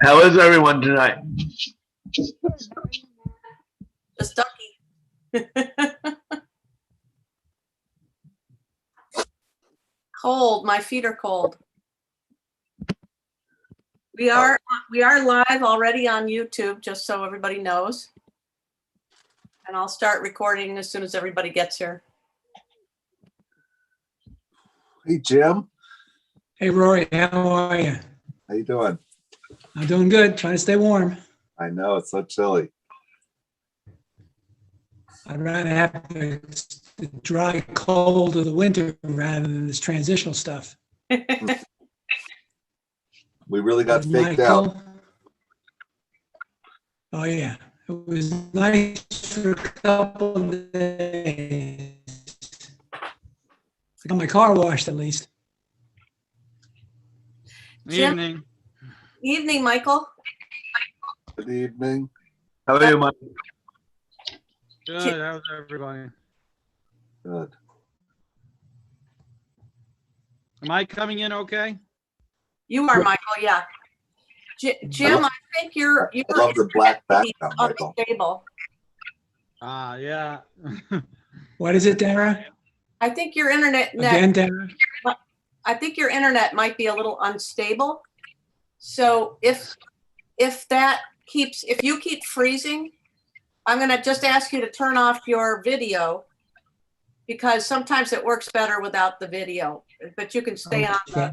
How is everyone tonight? Just ducky. Cold. My feet are cold. We are live already on YouTube, just so everybody knows. And I'll start recording as soon as everybody gets here. Hey, Jim. Hey, Rory, how are you? How you doing? I'm doing good, trying to stay warm. I know, it's so chilly. I'd rather have the dry cold of the winter rather than this transitional stuff. We really got And faked out. Michael? Oh, yeah. It was nice for a couple of days. I got my car washed at least. Jim? Evening. Evening, Michael. Good evening. How are you, Mike? Good. How's everybody? Good. Am I coming in okay? You are, Michael, yeah. Jim, I think you're I love the black background, Michael. unstable. Yeah. What is it, Dara? I think your internet Again, Dara? I think your internet might be a little unstable. So if you keep freezing, I'm gonna just ask you to turn off your video because sometimes it works better without the video, but you can stay on the,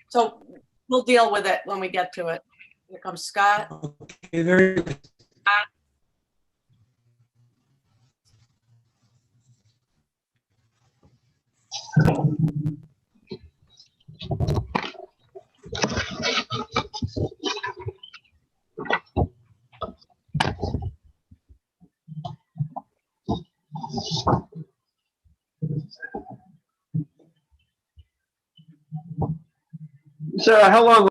so we'll deal with it when we get to it. Here comes Scott. Okay, very good. Sarah, how long?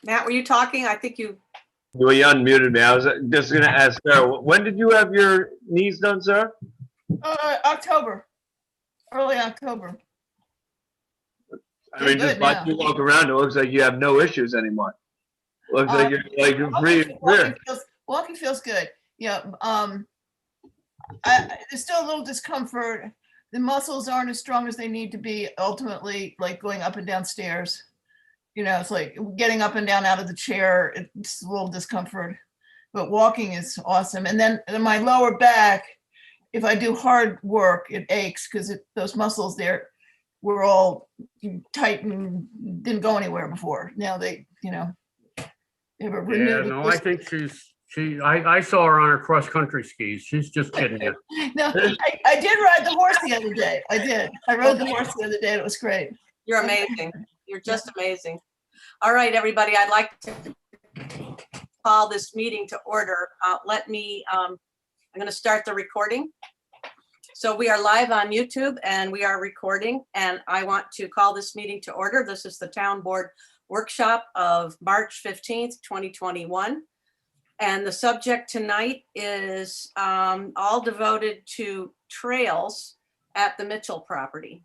Matt, were you talking? I think you. Well, you unmuted me. I was just going to ask Sarah, when did you have your knees done, Sarah? October, early October. I mean, just Good watching you walk around, it looks like you have no issues anymore. Looks like you're like free. Walking feels good. Yeah. There's still a little discomfort. The muscles aren't as strong as they need to be. Ultimately, like going up and down stairs. You know, it's like getting up and down out of the chair. It's a little discomfort, but walking is awesome. And then my lower back, if I do hard work, it aches because those muscles there were all tight and didn't go anywhere before. Now they were renewed. Yeah, no, I think I saw her on her cross country skis. She's just kidding you. No, I did ride the horse the other day. I did. I rode the horse the other day. It was great. You're amazing. You're just amazing. All right, everybody, I'd like to call this meeting to order. I'm going to start the recording. So we are live on YouTube and we are recording, and I want to call this meeting to order. This is the Town Board Workshop of March 15th, 2021. And the subject tonight is all devoted to trails at the Mitchell property.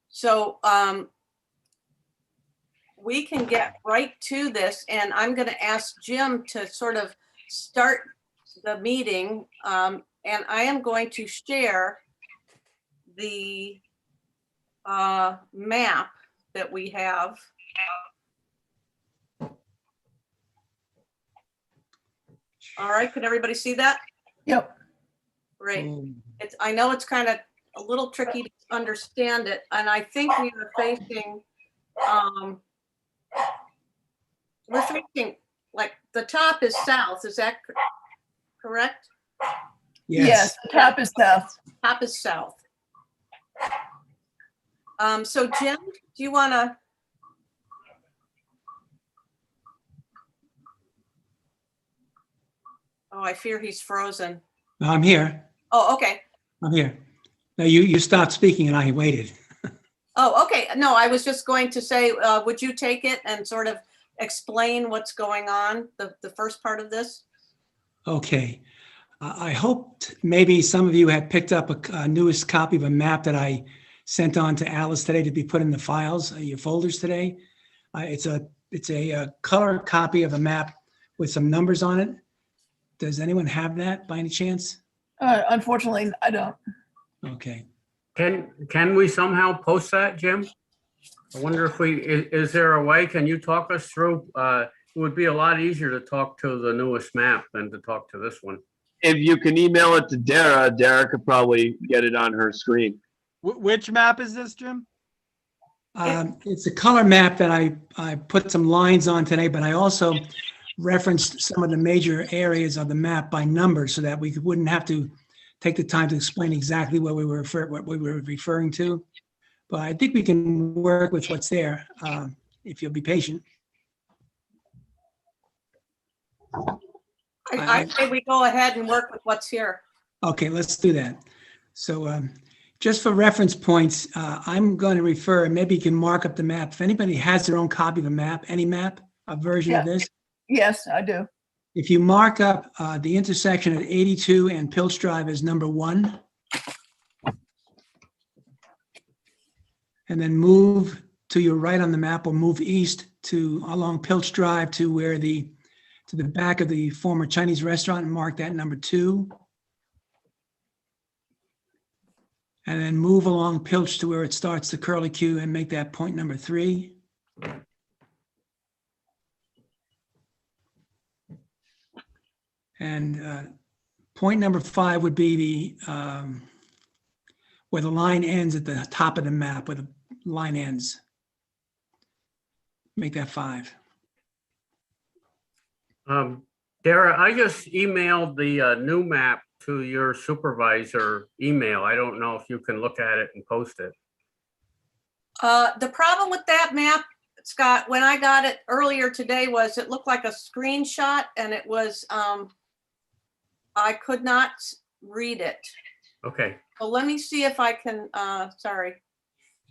So we can get right to this, and I'm going to ask Jim to sort of start the meeting, and I am going to share the map that we have. All right, can everybody see that? Yep. Great. I know it's kind of a little tricky to understand it, and I think we are facing like the top is south. Is that correct? Yes, the top is south. Top is south. So Jim, do you want to? Oh, I fear he's frozen. No, I'm here. Oh, okay. I'm here. No, you stopped speaking and I waited. Oh, okay. No, I was just going to say, would you take it and sort of explain what's going on, the first part of this? Okay. I hoped maybe some of you had picked up a newest copy of a map that I sent on to Alice today to be put in the files, your folders today. It's a color copy of a map with some numbers on it. Does anyone have that by any chance? Unfortunately, I don't. Okay. Can we somehow post that, Jim? I wonder if is there a way, can you talk us through? It would be a lot easier to talk to the newest map than to talk to this one. If you can email it to Dara, Dara could probably get it on her screen. Which map is this, Jim? It's a color map that I put some lines on today, but I also referenced some of the major areas of the map by number so that we wouldn't have to take the time to explain exactly what we were referring to. But I think we can work with what's there, if you'll be patient. I say we go ahead and work with what's here. Okay, let's do that. So just for reference points, I'm going to refer, maybe you can mark up the map. If anybody has their own copy of a map, any map, a version of this, Yes, I do. if you mark up the intersection at 82 and Pilch Drive as number 1, and then move to your right on the map or move east to along Pilch Drive to where to the back of the former Chinese restaurant and mark that number 2. And then move along Pilch to where it starts the curly Q and make that point number 3. And point number 5 would be the where the line ends at the top of the map, where the line ends. Make that 5. Dara, I just emailed the new map to your supervisor email. I don't know if you can look at it and post it. The problem with that map, Scott, when I got it earlier today was it looked like a screenshot and it was, I could not read it. Okay, So let me see if I can, sorry.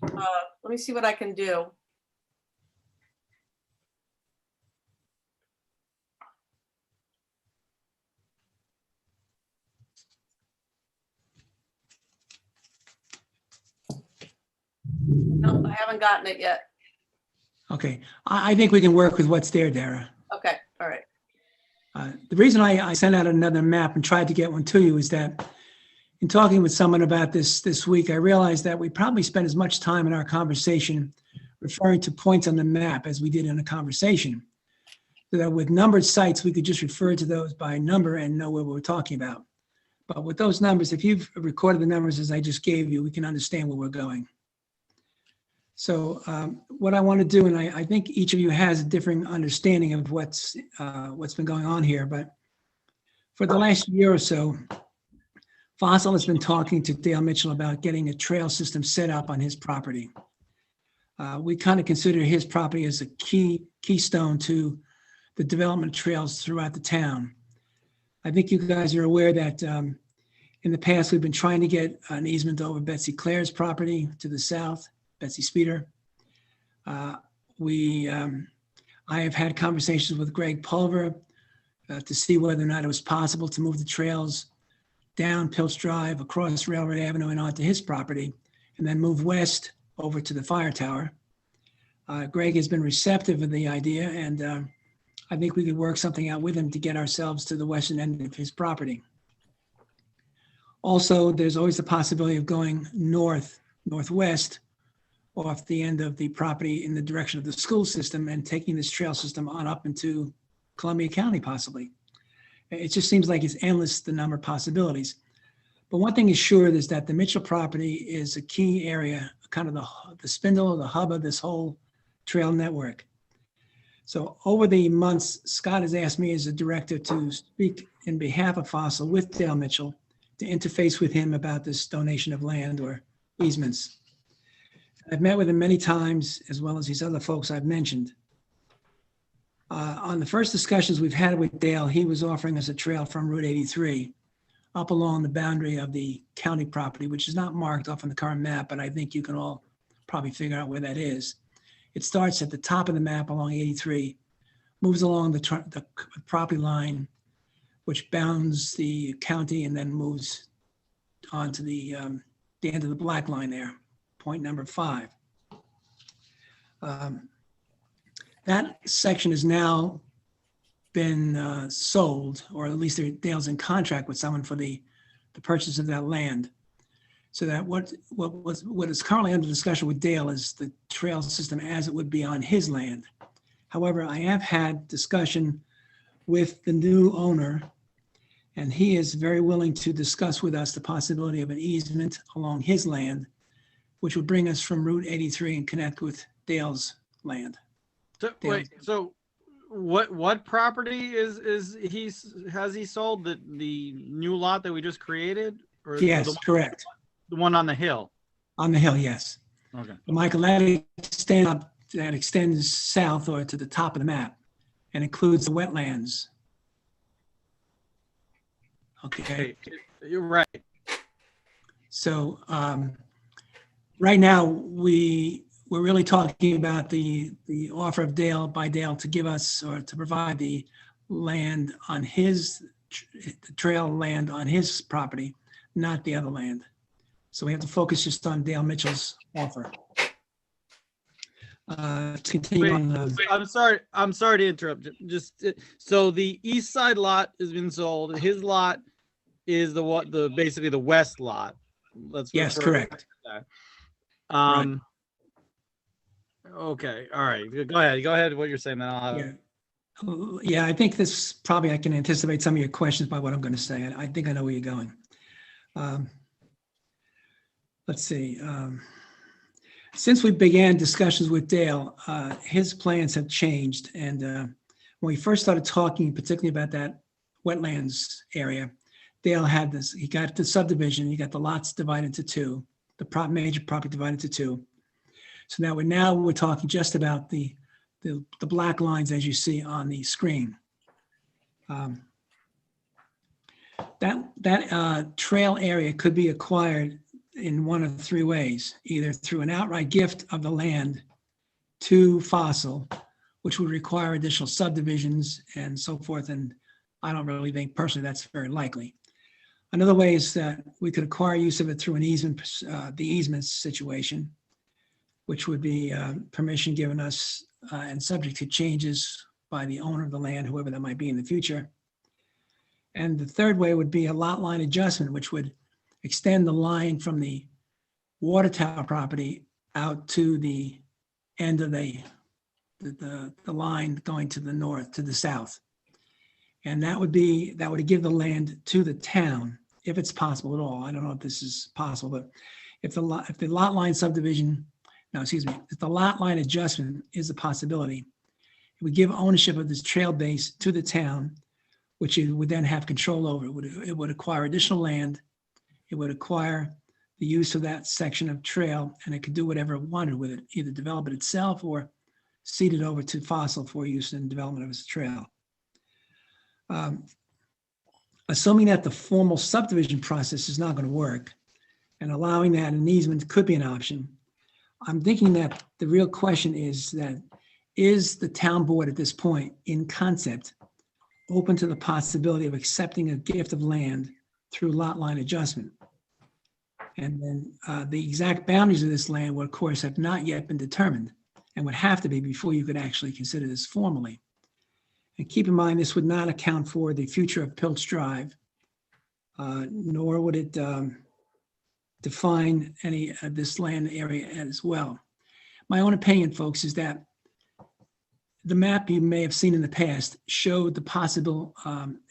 Let me see what I can do. No, I haven't gotten it yet. Okay, I think we can work with what's there, Dara. Okay, all right. The reason I sent out another map and tried to get one to you is that in talking with someone about this week, I realized that we probably spent as much time in our conversation referring to points on the map as we did in a conversation. So that with numbered sites, we could just refer to those by number and know what we're talking about. But with those numbers, if you've recorded the numbers as I just gave you, we can understand where we're going. So what I want to do, and I think each of you has a different understanding of what's been going on here, but for the last year or so, Fossil has been talking to Dale Mitchell about getting a trail system set up on his property. We kind of consider his property as a keystone to the development of trails throughout the town. I think you guys are aware that in the past, we've been trying to get an easement over Betsy Clare's property to the south, Betsy Speeder. I have had conversations with Greg Pulver to see whether or not it was possible to move the trails down Pilch Drive, across Railroad Avenue and onto his property, and then move west over to the fire tower. Greg has been receptive of the idea, and I think we could work something out with him to get ourselves to the western end of his property. Also, there's always the possibility of going northwest off the end of the property in the direction of the school system and taking this trail system on up into Columbia County, possibly. It just seems like it's endless, the number of possibilities. But one thing is sure is that the Mitchell property is a key area, kind of the spindle or the hub of this whole trail network. So over the months, Scott has asked me as a director to speak in behalf of Fossil with Dale Mitchell to interface with him about this donation of land or easements. I've met with him many times, as well as these other folks I've mentioned. On the first discussions we've had with Dale, he was offering us a trail from Route 83 up along the boundary of the county property, which is not marked off on the current map, but I think you can all probably figure out where that is. It starts at the top of the map along 83, moves along the property line, which bounds the county and then moves on to the end of the black line there, point number 5. That section has now been sold, or at least Dale's in contract with someone for the purchase of that land. So that what is currently under discussion with Dale is the trail system as it would be on his land. However, I have had discussion with the new owner, and he is very willing to discuss with us the possibility of an easement along his land, which would bring us from Route 83 and connect with Dale's land. So, wait, so what property has he sold? The new lot that we just created? Or Yes, correct. the one on the hill? On the hill, yes. Okay. Michael, that extends south or to the top of the map and includes the wetlands. Okay, Okay, you're right. so right now we're really talking about the offer of Dale to give us or to provide the land on his the trail land on his property, not the other land. So we have to focus just on Dale Mitchell's offer. To continue on. I'm sorry to interrupt. So the east side lot has been sold. His lot is basically the west lot. Yes, refer to correct. that. Okay, all right. Go ahead. What you're saying, then I'll have. Yeah. Yeah, I think this probably I can anticipate some of your questions by what I'm going to say. I think I know where you're going. Let's see. Since we began discussions with Dale, his plans have changed. And when we first started talking, particularly about that wetlands area, Dale had this, he got the subdivision, he got the lots divided into 2, the major property divided into 2. So now we're talking just about the black lines as you see on the screen. That trail area could be acquired in one of 3 ways, either through an outright gift of the land to Fossil, which would require additional subdivisions and so forth. And I don't really think personally that's very likely. Another way is that we could acquire use of it through an easement, the easement situation, which would be permission given us and subject to changes by the owner of the land, whoever that might be in the future. And the third way would be a lot line adjustment, which would extend the line from the water tower property out to the end of the line going to the north, to the south. And that would give the land to the town, if it's possible at all. I don't know if this is possible, but if the lot line subdivision, if the lot line adjustment is a possibility, it would give ownership of this trail base to the town, which it would then have control over. It would acquire additional land. It would acquire the use of that section of trail, and it could do whatever it wanted with it, either develop it itself or cede it over to Fossil for use in development of its trail. Assuming that the formal subdivision process is not going to work, and allowing that an easement could be an option, I'm thinking that the real question is the town board at this point, in concept, open to the possibility of accepting a gift of land through lot line adjustment? And then the exact boundaries of this land would, of course, have not yet been determined and would have to be before you could actually consider this formally. And keep in mind, this would not account for the future of Pilch Drive, nor would it define any of this land area as well. My own opinion, folks, is that the map you may have seen in the past showed the possible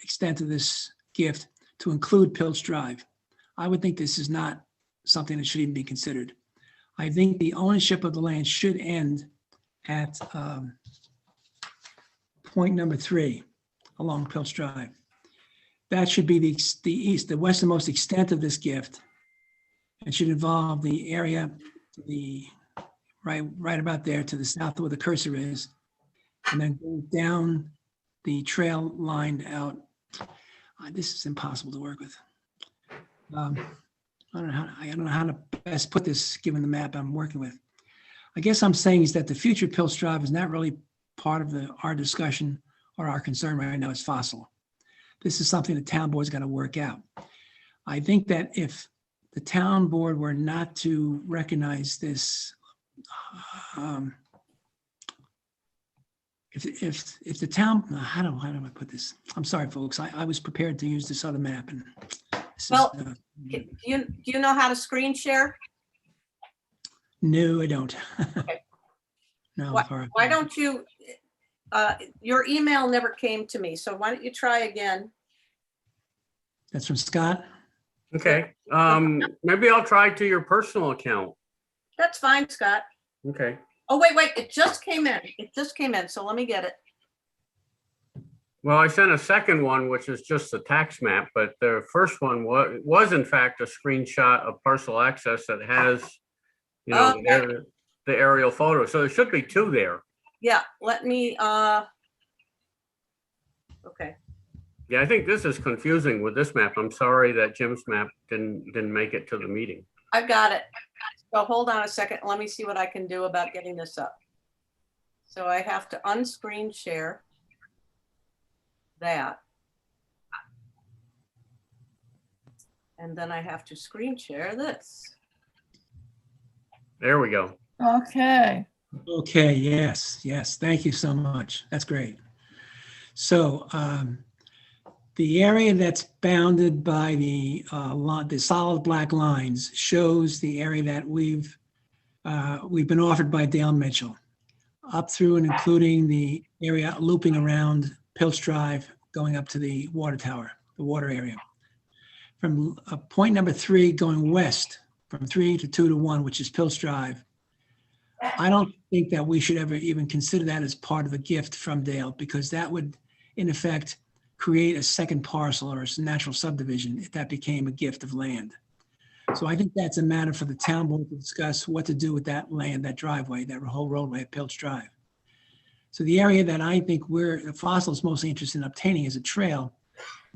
extent of this gift to include Pilch Drive. I would think this is not something that should even be considered. I think the ownership of the land should end at point number 3 along Pilch Drive. That should be the westernmost extent of this gift. It should involve the area, right about there to the south where the cursor is, and then go down the trail line out. This is impossible to work with. I don't know how to best put this given the map I'm working with. I guess I'm saying is that the future Pilch Drive is not really part of our discussion or our concern right now. It's Fossil. this is something the town board's got to work out. I think that if the town board were not to recognize this, if the town, how do I put this? I'm sorry, folks, I was prepared to use this other map and. this is, Well, Do you know how to screen share? No, I don't. Okay. No. Why- all right. Why don't you, your email never came to me, so why don't you try again? That's from Scott? Okay, maybe I'll try to your personal account. That's fine, Scott. Okay, Oh, wait, it just came in. It just came in, so let me get it. well, I sent a second one, which is just the tax map, but the first one was in fact a screenshot of parcel access that has, you know, Okay. the aerial photo. So there should be two there. Yeah, let me, okay. Yeah, I think this is confusing with this map. I'm sorry that Jim's map didn't make it to the meeting. I've got it. So hold on a second. Let me see what I can do about getting this up. So I have to unscreen share that. And then I have to screen share this. There we go. Okay. Okay, yes, thank you so much. That's great. So the area that's bounded by the solid black lines shows the area that we've been offered by Dale Mitchell, up through and including the area looping around Pilch Drive, going up to the water tower, the water area. From point number 3 going west, from 3 to 2 to 1, which is Pilch Drive, I don't think that we should ever even consider that as part of a gift from Dale, because that would, in effect, create a second parcel or a natural subdivision if that became a gift of land. So I think that's a matter for the town board to discuss what to do with that land, that driveway, that whole roadway at Pilch Drive. So the area that I think the Fossil is mostly interested in obtaining is a trail,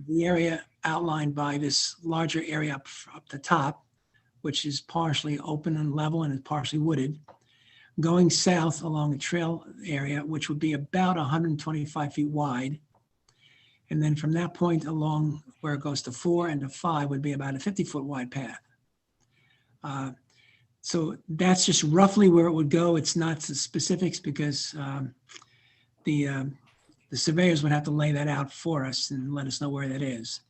the area outlined by this larger area up the top, which is partially open and level and is partially wooded, going south along the trail area, which would be about 125 feet wide. And then from that point along where it goes to 4 and to 5 would be about a 50-foot wide path. So that's just roughly where it would go. It's not the specifics because the surveyors would have to lay that out for us and let us know where that is.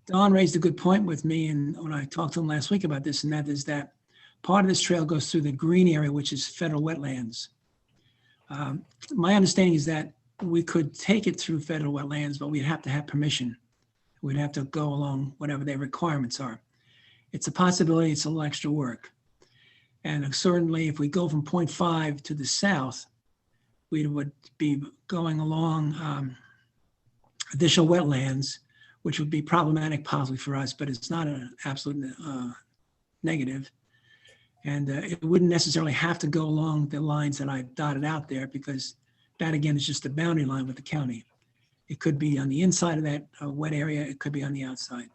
Don raised a good point with me, and when I talked to him last week about this, and that is that part of this trail goes through the green area, which is federal wetlands. My understanding is that we could take it through federal wetlands, but we'd have to have permission. We'd have to go along whatever their requirements are. It's a possibility, it's a little extra work. And certainly if we go from point 5 to the south, we would be going along additional wetlands, which would be problematic possibly for us, but it's not an absolute negative. And it wouldn't necessarily have to go along the lines that I dotted out there, because that again is just the boundary line with the county. It could be on the inside of that wet area. It could be on the outside.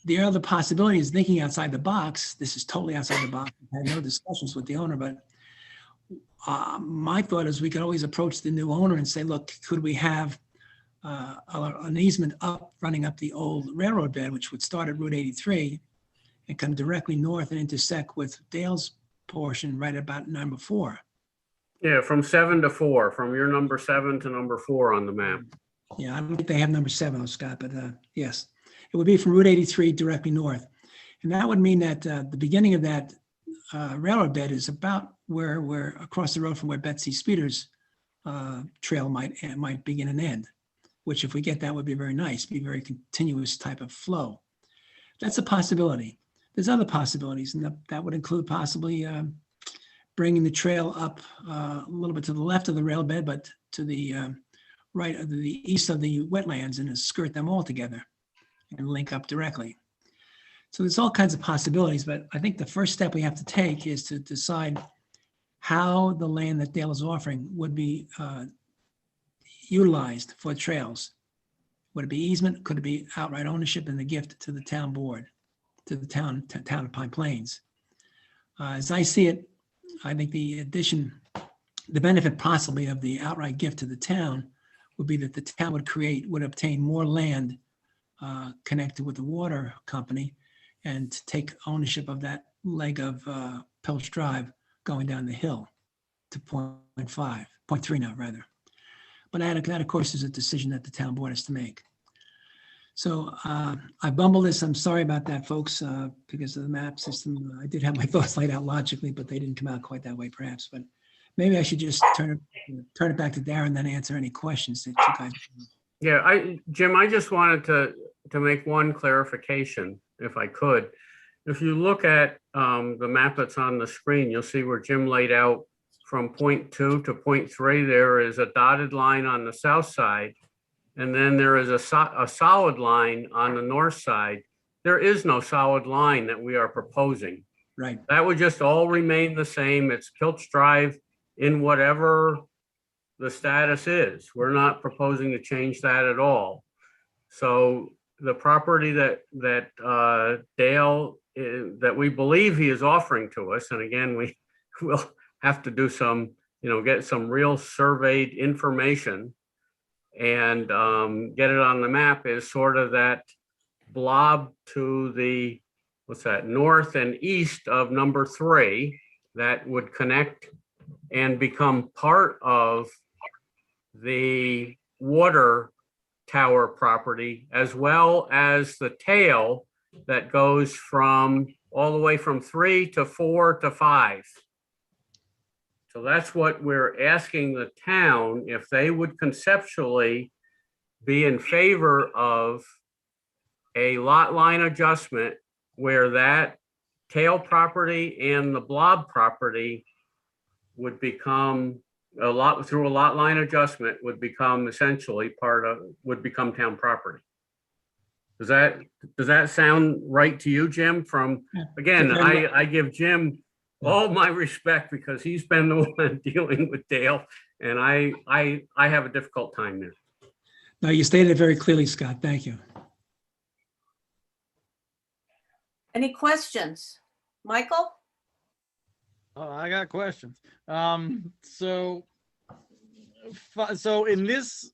The other possibility is thinking outside the box. This is totally outside the box. I had no discussions with the owner, but my thought is we could always approach the new owner and say, look, could we have an easement running up the old railroad bed, which would start at Route 83 and come directly north and intersect with Dale's portion right about number 4. Yeah, from 7 to 4, from your number 7 to number 4 on the map. Yeah, I don't think they have number 7, Scott, but yes. It would be from Route 83 directly north. And that would mean that the beginning of that railroad bed is about where we're across the road from where Betsy Speeder's trail might begin and end, which if we get that would be very nice, be a very continuous type of flow. That's a possibility. There's other possibilities, and that would include possibly bringing the trail up a little bit to the left of the rail bed, but to the right of the east of the wetlands and skirt them all together and link up directly. So there's all kinds of possibilities, but I think the first step we have to take is to decide how the land that Dale is offering would be utilized for trails. Would it be easement? Could it be outright ownership and the gift to the town board, to the town of Pine Plains? As I see it, I think the benefit possibly of the outright gift to the town would be that the town would obtain more land connected with the water company and take ownership of that leg of Pilch Drive going down the hill to 0.3 now, rather. But that, of course, is a decision that the town board has to make. So I bumbled this. I'm sorry about that, folks, because of the map system. I did have my thoughts laid out logically, but they didn't come out quite that way, perhaps. But maybe I should just turn it back to Darren, then answer any questions that you guys. Yeah, Jim, I just wanted to make one clarification, if I could. If you look at the map that's on the screen, you'll see where Jim laid out from 0.2 to 0.3, there is a dotted line on the south side. And then there is a solid line on the north side. There is no solid line that we are proposing. Right. That would just all remain the same. It's Pilch Drive in whatever the status is. We're not proposing to change that at all. So the property that Dale, that we believe he is offering to us, and again, we will have to do some, get some real surveyed information and get it on the map, is sort of that blob to the, north and east of number 3 that would connect and become part of the water tower property, as well as the tail that goes from all the way from 3 to 4 to 5. So that's what we're asking the town, if they would conceptually be in favor of a lot line adjustment where that tail property and the blob property would become through a lot line adjustment would become essentially would become town property. Does that sound right to you, Jim? Again, I give Jim all my respect because he's been the one dealing with Dale, and I have a difficult time there. No, you stated it very clearly, Scott. Thank you. Any questions? Michael? Oh, I got questions. So in this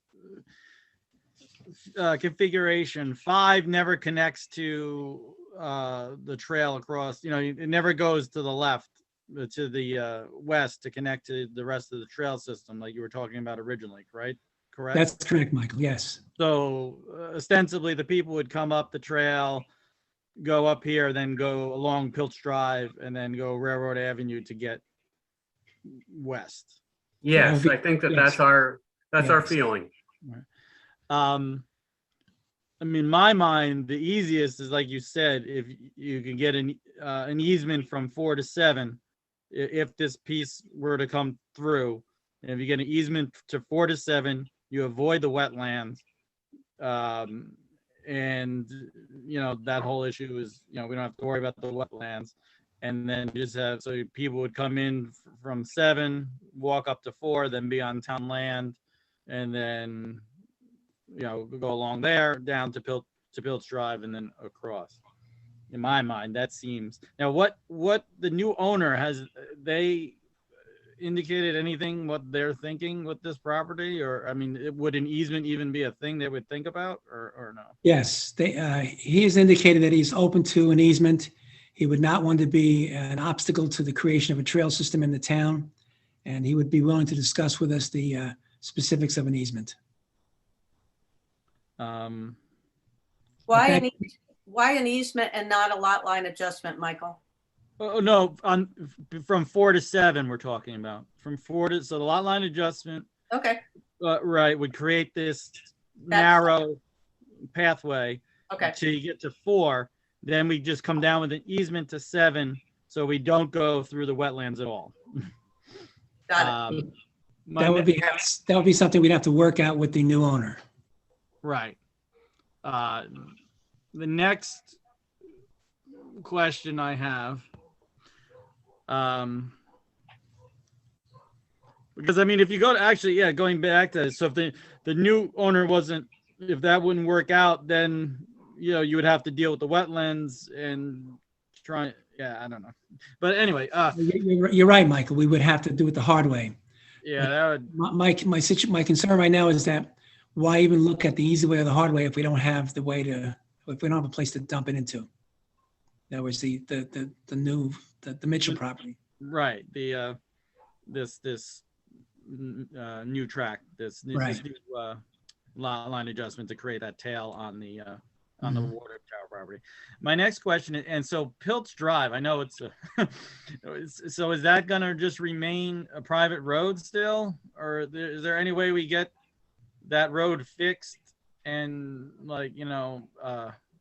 configuration, 5 never connects to the trail across, it never goes to the left, to the west to connect to the rest of the trail system like you were talking about originally, right? Correct? That's correct, Michael. Yes. So ostensibly the people would come up the trail, go up here, then go along Pilch Drive, and then go Railroad Avenue to get west. Yes, I think that's our feeling. In my mind, the easiest is, like you said, if you can get an easement from 4 to 7, if this piece were to come through, and if you get an easement to 4 to 7, you avoid the wetlands. And that whole issue is, we don't have to worry about the wetlands. And then just have, so people would come in from 7, walk up to 4, then be on town land, and then go along there down to Pilch Drive and then across. In my mind, that seems. Now, what the new owner has, they indicated anything what they're thinking with this property? Or would an easement even be a thing they would think about, or no? Yes, he has indicated that he's open to an easement. He would not want to be an obstacle to the creation of a trail system in the town, and he would be willing to discuss with us the specifics of an easement. Why an easement and not a lot line adjustment, Michael? Oh, no, from 4 to 7, we're talking about. From 4 to, so the lot line adjustment, Okay, right, would create this narrow pathway okay, till you get to 4. Then we just come down with an easement to 7, so we don't go through the wetlands at all. got it. That would be something we'd have to work out with the new owner. Right. The next question I have, because if you go to going back to, so if the new owner if that wouldn't work out, then you would have to deal with the wetlands and try. Yeah, I don't know, but anyway, You're right, Michael. We would have to do it the hard way. yeah, that would. My concern right now is that why even look at the easy way or the hard way if we don't have the way to, if we don't have a place to dump it into? That was the Mitchell property. Right, the, this new track, this new Right. lot line adjustment to create that tail on the Mhm. water tower property. My next question, and so Pilch Drive, I know it's, so is that gonna just remain a private road still? Or is there any way we get that road fixed and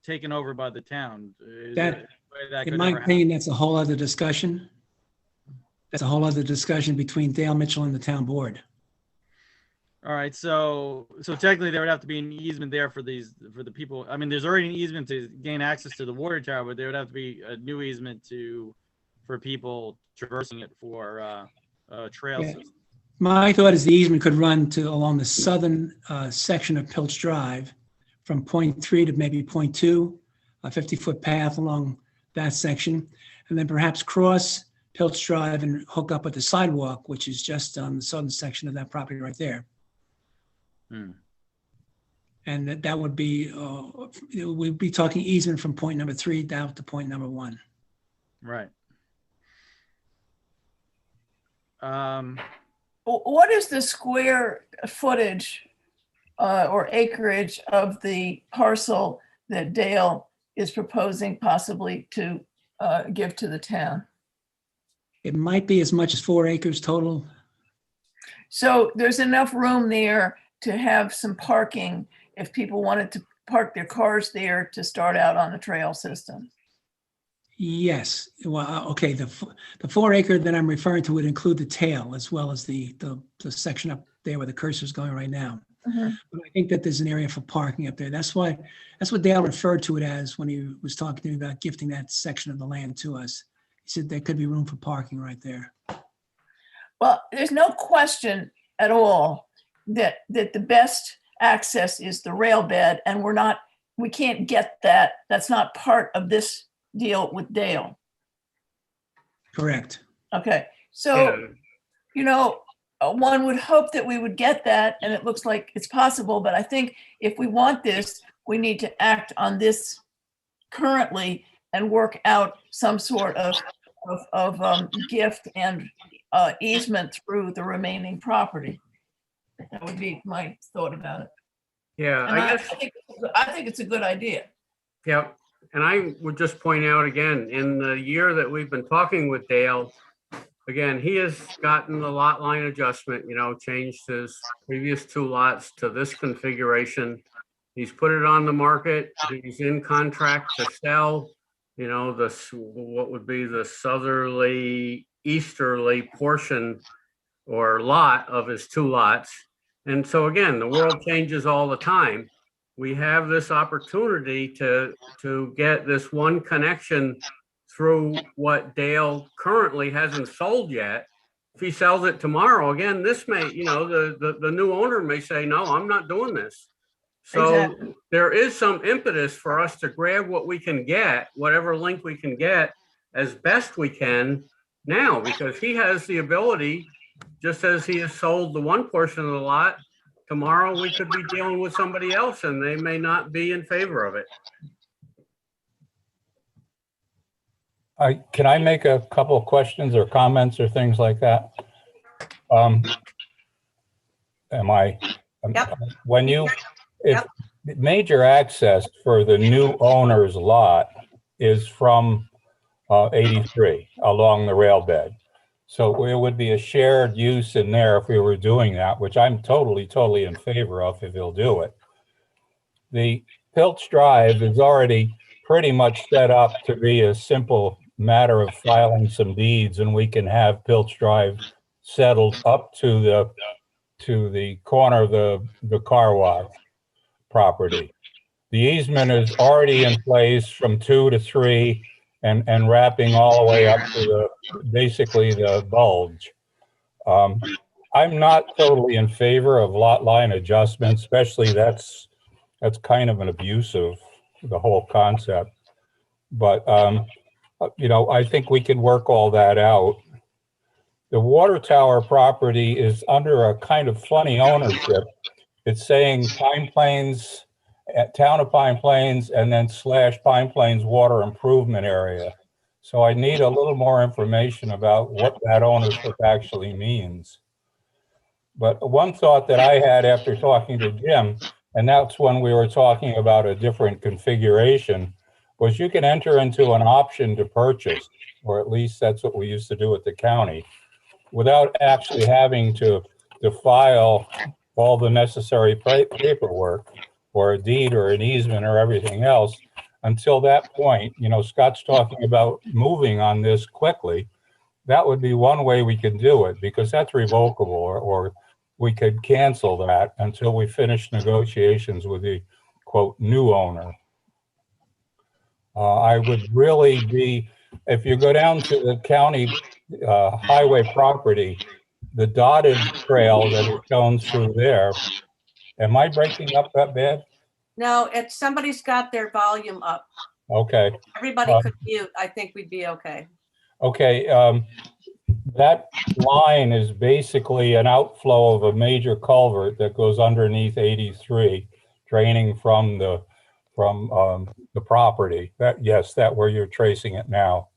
taken over by the town? Is That- there any way that In could my ever happen? opinion, that's a whole other discussion. That's a whole other discussion between Dale Mitchell and the town board. All right, so technically there would have to be an easement there for the people. I mean, there's already an easement to gain access to the water tower, but there would have to be a new easement for people traversing it for trail Yeah. system. My thought is the easement could run along the southern section of Pilch Drive from point 3 to maybe point 2, a 50-foot path along that section, and then perhaps cross Pilch Drive and hook up with the sidewalk, which is just on the southern section of that property right there. Hmm. And that would be, we'd be talking easement from point number 3 down to point number 1. Right. What is the square footage or acreage of the parcel that Dale is proposing possibly to give to the town? It might be as much as 4 acres total. So there's enough room there to have some parking if people wanted to park their cars there to start out on the trail system. Yes, well, okay, the 4 acre that I'm referring to would include the tail as well as the section up there where the cursor's going right now. Mhm. But I think that there's an area for parking up there. That's what Dale referred to it as when he was talking to me about gifting that section of the land to us. He said there could be room for parking right there. Well, there's no question at all that the best access is the rail bed, and we can't get that. That's not part of this deal with Dale. Correct. Okay, so, one would hope that we would get that, and it looks like it's possible, but I think if we want this, we need to act on this currently and work out some sort of gift and easement through the remaining property. That would be my thought about it. Yeah, And I guess. I think it's a good idea. Yeah, and I would just point out again, in the year that we've been talking with Dale, again, he has gotten the lot line adjustment, changed his previous 2 lots to this configuration. He's put it on the market. He's in contract to sell, what would be the southerly, easterly portion or lot of his 2 lots. And so again, the world changes all the time. We have this opportunity to get this one connection through what Dale currently hasn't sold yet. If he sells it tomorrow, again, this may, the new owner may say, no, I'm not doing this. So Exactly. there is some impetus for us to grab what we can get, whatever link we can get as best we can now, because he has the ability, just as he has sold the one portion of the lot, tomorrow we could be dealing with somebody else and they may not be in favor of it. Can I make a couple of questions or comments or things like that? Yep. If major access for the new owner's lot is from 83 along the rail bed. So there would be a shared use in there if we were doing that, which I'm totally in favor of if he'll do it. The Pilch Drive is already pretty much set up to be a simple matter of filing some deeds, and we can have Pilch Drive settled up to the corner of the car wash property. The easement is already in place from 2 to 3 and wrapping all the way up to basically the bulge. I'm not totally in favor of lot line adjustment, especially that's kind of an abuse of the whole concept. But, I think we can work all that out. The water tower property is under a kind of funny ownership It's saying Pine Plains, Town of Pine Plains, and then / Pine Plains Water Improvement Area. So I need a little more information about what that ownership actually means. But one thought that I had after talking to Jim, and that's when we were talking about a different configuration, was you can enter into an option to purchase, or at least that's what we used to do at the county, without actually having to file all the necessary paperwork or a deed or an easement or everything else. Until that point, you know, Scott's talking about moving on this quickly. That would be one way we could do it, because that's revocable, or we could cancel that until we finish negotiations with the quote new owner. I would really be, if you go down to the county highway property, the dotted trail that is shown through there, am I breaking up that bad? No, it's, somebody's got their volume up. Okay. Everybody could mute. I think we'd be okay. Okay, that line is basically an outflow of a major culvert that goes underneath 83, draining from the property. That, yes, that where you're tracing it now.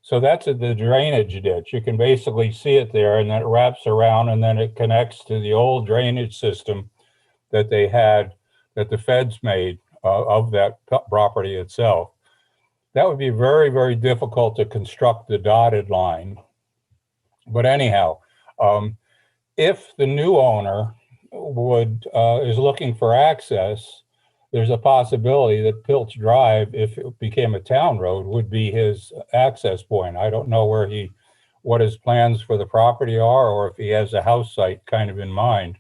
So that's the drainage ditch. You can basically see it there, and then it wraps around, and then it connects to the old drainage system that they had, that the feds made of that property itself. That would be very, very difficult to construct the dotted line. But anyhow, if the new owner is looking for access, there's a possibility that Pilch Drive, if it became a town road, would be his access point. I don't know what his plans for the property are, or if he has a house site kind of in mind.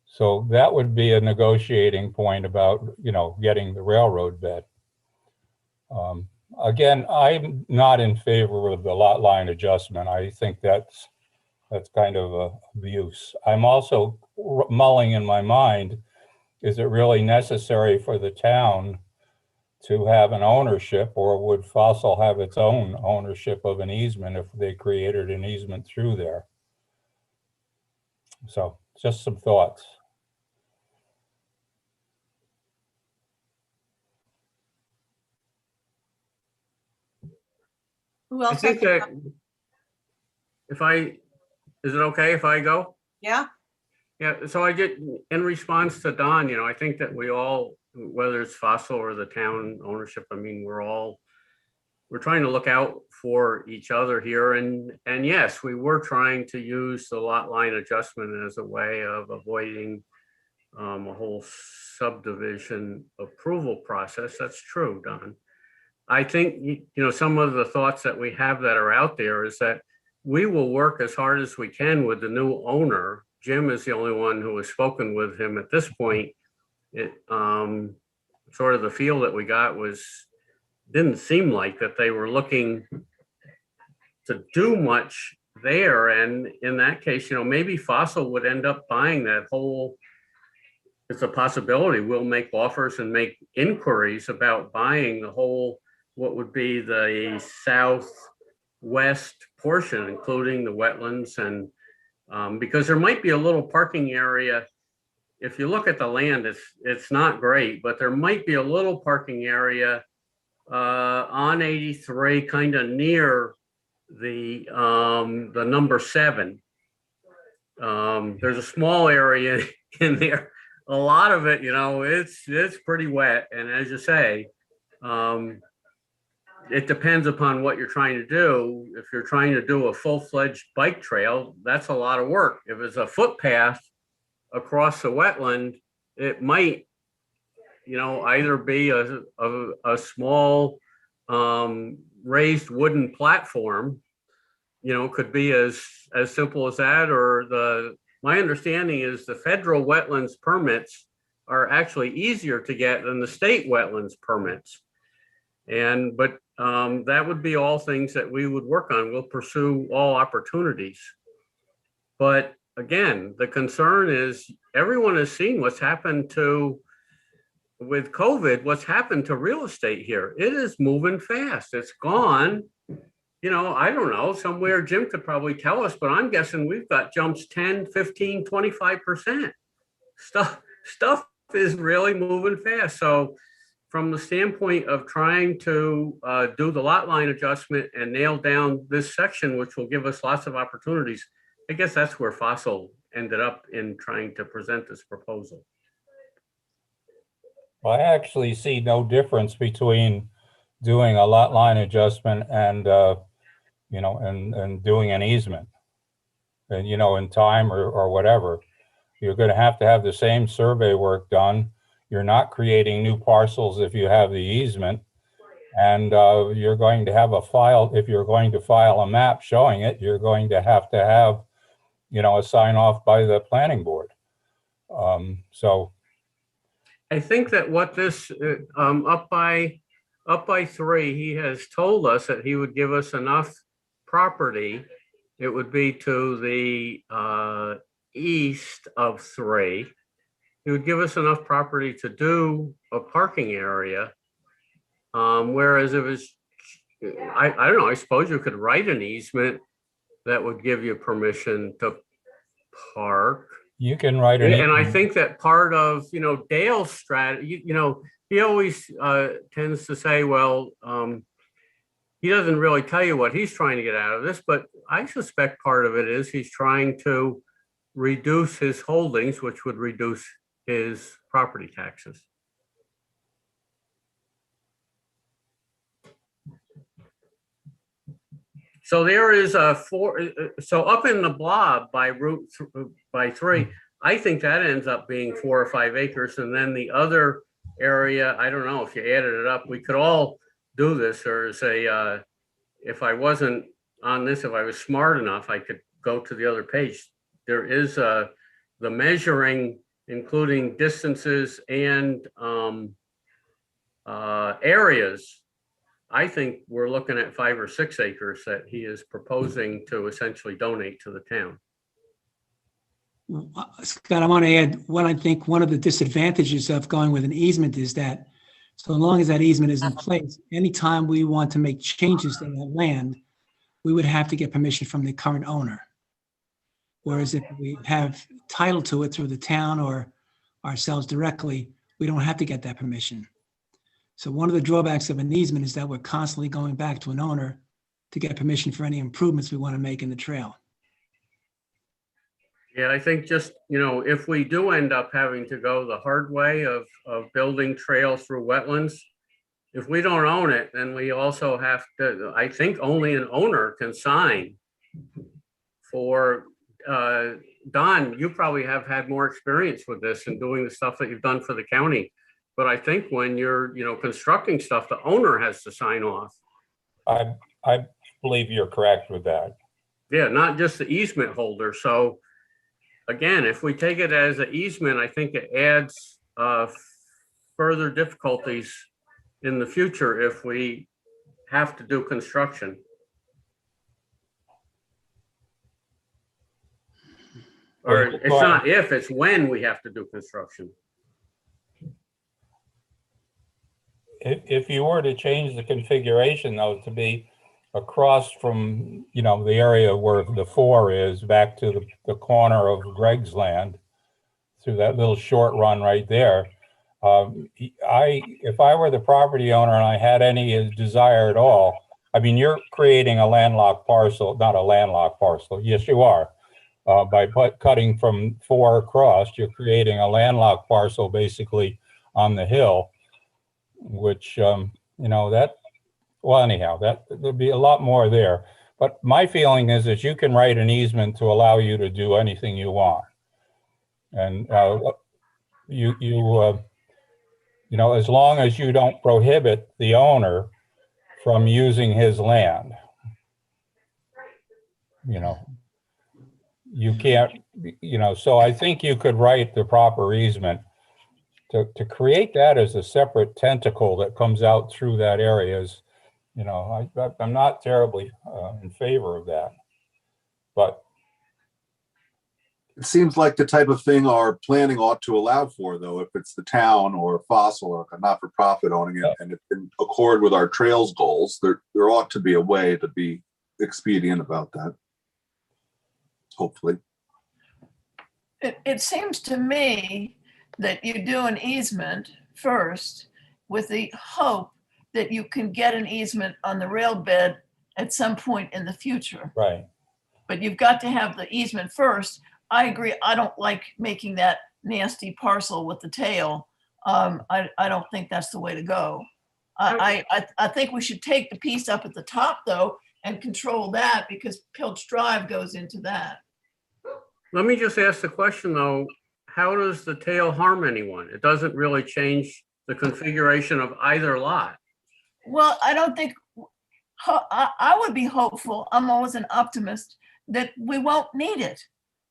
So that would be a negotiating point about, you know, getting the railroad bed. Again, I'm not in favor of the lot line adjustment. I think that's kind of abuse. I'm also mulling in my mind, is it really necessary for the town to have an ownership, or would Fossil have its own ownership of an easement if they created an easement through there? So just some thoughts. Who I else? think that is it okay if I go? Yeah, Yeah, so I get, in response to Don, you know, I think that we all, whether it's Fossil or the town ownership, I mean, we're trying to look out for each other here. And yes, we were trying to use the lot line adjustment as a way of avoiding a whole subdivision approval process. That's true, Don. I think, you know, some of the thoughts that we have that are out there is that we will work as hard as we can with the new owner. Jim is the only one who has spoken with him at this point. It sort of the feel that we got didn't seem like that they were looking to do much there. And in that case, you know, maybe Fossil would end up buying that whole, it's a possibility. We'll make offers and make inquiries about buying the whole, what would be the southwest portion, including the wetlands, and because there might be a little parking area. If you look at the land, it's not great, but there might be a little parking area on 83, kind of near the number 7. There's a small area in there. A lot of it, you know, it's pretty wet, and as you say, it depends upon what you're trying to do. If you're trying to do a full-fledged bike trail, that's a lot of work. If it's a footpath across the wetland, it might, you know, either be a small raised wooden platform, you know, could be as simple as that, or my understanding is the federal wetlands permits are actually easier to get than the state wetlands permits. But that would be all things that we would work on. We'll pursue all opportunities. But again, the concern is everyone has seen what's happened with COVID, what's happened to real estate here. It is moving fast. It's gone. You know, I don't know, somewhere Jim could probably tell us, but I'm guessing we've got jumps 10, 15, 25%. stuff is really moving fast. So from the standpoint of trying to do the lot line adjustment and nail down this section, which will give us lots of opportunities, I guess that's where Fossil ended up in trying to present this proposal. Well, I actually see no difference between doing a lot line adjustment and, and doing an easement. And, in time or whatever, you're going to have the same survey work done. You're not creating new parcels if you have the easement. And you're going to have a file, if you're going to file a map showing it, you're going to have, a sign off by the planning board. So I think that what this, up by 3, he has told us that he would give us enough property. It would be to the east of 3. He would give us enough property to do a parking area. Whereas if it's, I don't know, I suppose you could write an easement that would give you permission to park. you can write an. And I think that part of, Dale's strategy, he always tends to say, well, he doesn't really tell you what he's trying to get out of this, but I suspect part of it is he's trying to reduce his holdings, which would reduce his property taxes. So there is so up in the blob by by 3, I think that ends up being 4 or 5 acres. And then the other area, I don't know if you added it up, we could all do this, or say, if I wasn't on this, if I was smart enough, I could go to the other page. There is the measuring, including distances and areas. I think we're looking at 5 or 6 acres that he is proposing to essentially donate to the town. Scott, I want to add what I think one of the disadvantages of going with an easement is that so long as that easement is in place, anytime we want to make changes to that land, we would have to get permission from the current owner. Whereas if we have title to it through the town or ourselves directly, we don't have to get that permission. So one of the drawbacks of an easement is that we're constantly going back to an owner to get permission for any improvements we want to make in the trail. Yeah, I think just, if we do end up having to go the hard way of building trails through wetlands, if we don't own it, then we also have to, I think only an owner can sign for, Don, you probably have had more experience with this and doing the stuff that you've done for the county. But I think when you're, constructing stuff, the owner has to sign off. I believe you're correct with that. Yeah, not just the easement holder. So again, if we take it as an easement, I think it adds further difficulties in the future if we have to do construction. Or it's not if, it's when we have to do construction. If you were to change the configuration, though, to be across from, the area where the 4 is back to the corner of Greg's land, through that little short run right there, if I were the property owner and I had any desire at all, I mean, you're creating a landlocked parcel, not a landlocked parcel. Yes, you are. By cutting from 4 across, you're creating a landlocked parcel basically on the hill, which, anyhow, there'll be a lot more there. But my feeling is that you can write an easement to allow you to do anything you want. And as long as you don't prohibit the owner from using his land, you can't, so I think you could write the proper easement to create that as a separate tentacle that comes out through that area is, I'm not terribly in favor of that. But It seems like the type of thing our planning ought to allow for, though, if it's the town or Fossil or a not-for-profit owning it, and it's in accord with our trails goals, there ought to be a way to be expedient about that. Hopefully. It seems to me that you do an easement first with the hope that you can get an easement on the rail bed at some point in the future. Right. But you've got to have the easement first. I agree. I don't like making that nasty parcel with the tail. I don't think that's the way to go. I think we should take the piece up at the top though and control that, because Pilch Drive goes into that. Let me just ask the question though, how does the tail harm anyone? It doesn't really change the configuration of either lot. Well, I don't think, I would be hopeful, I'm always an optimist, that we won't need it,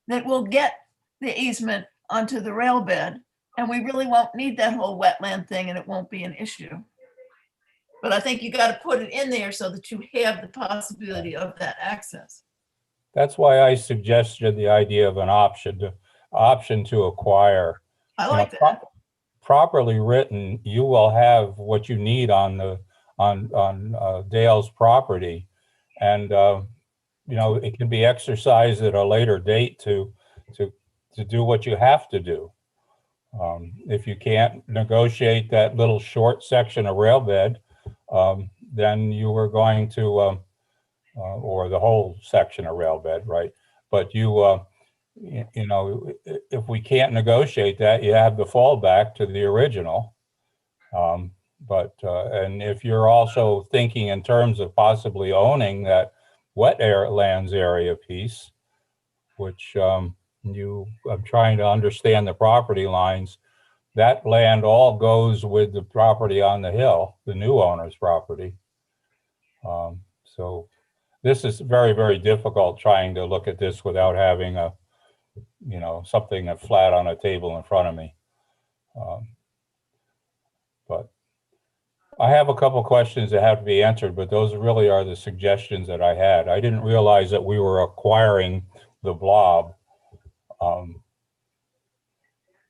that we'll get the easement onto the rail bed, and we really won't need that whole wetland thing, and it won't be an issue. But I think you got to put it in there so that you have the possibility of that access. That's why I suggested the idea of an option to acquire. I You know, like that. Properly written, you will have what you need on Dale's property, and you know, it can be exercised at a later date to do what you have to do. If you can't negotiate that little short section of rail bed, then you were going to, or the whole section of rail bed, right? But you know, if we can't negotiate that, you have the fallback to the original. And if you're also thinking in terms of possibly owning that wet lands area piece, which I'm trying to understand the property lines, that land all goes with the property on the hill, the new owner's property. So this is very, very difficult trying to look at this without having a, you know, something that's flat on a table in front of me. But I have a couple questions that have to be answered, but those really are the suggestions that I had. I didn't realize that we were acquiring the blob.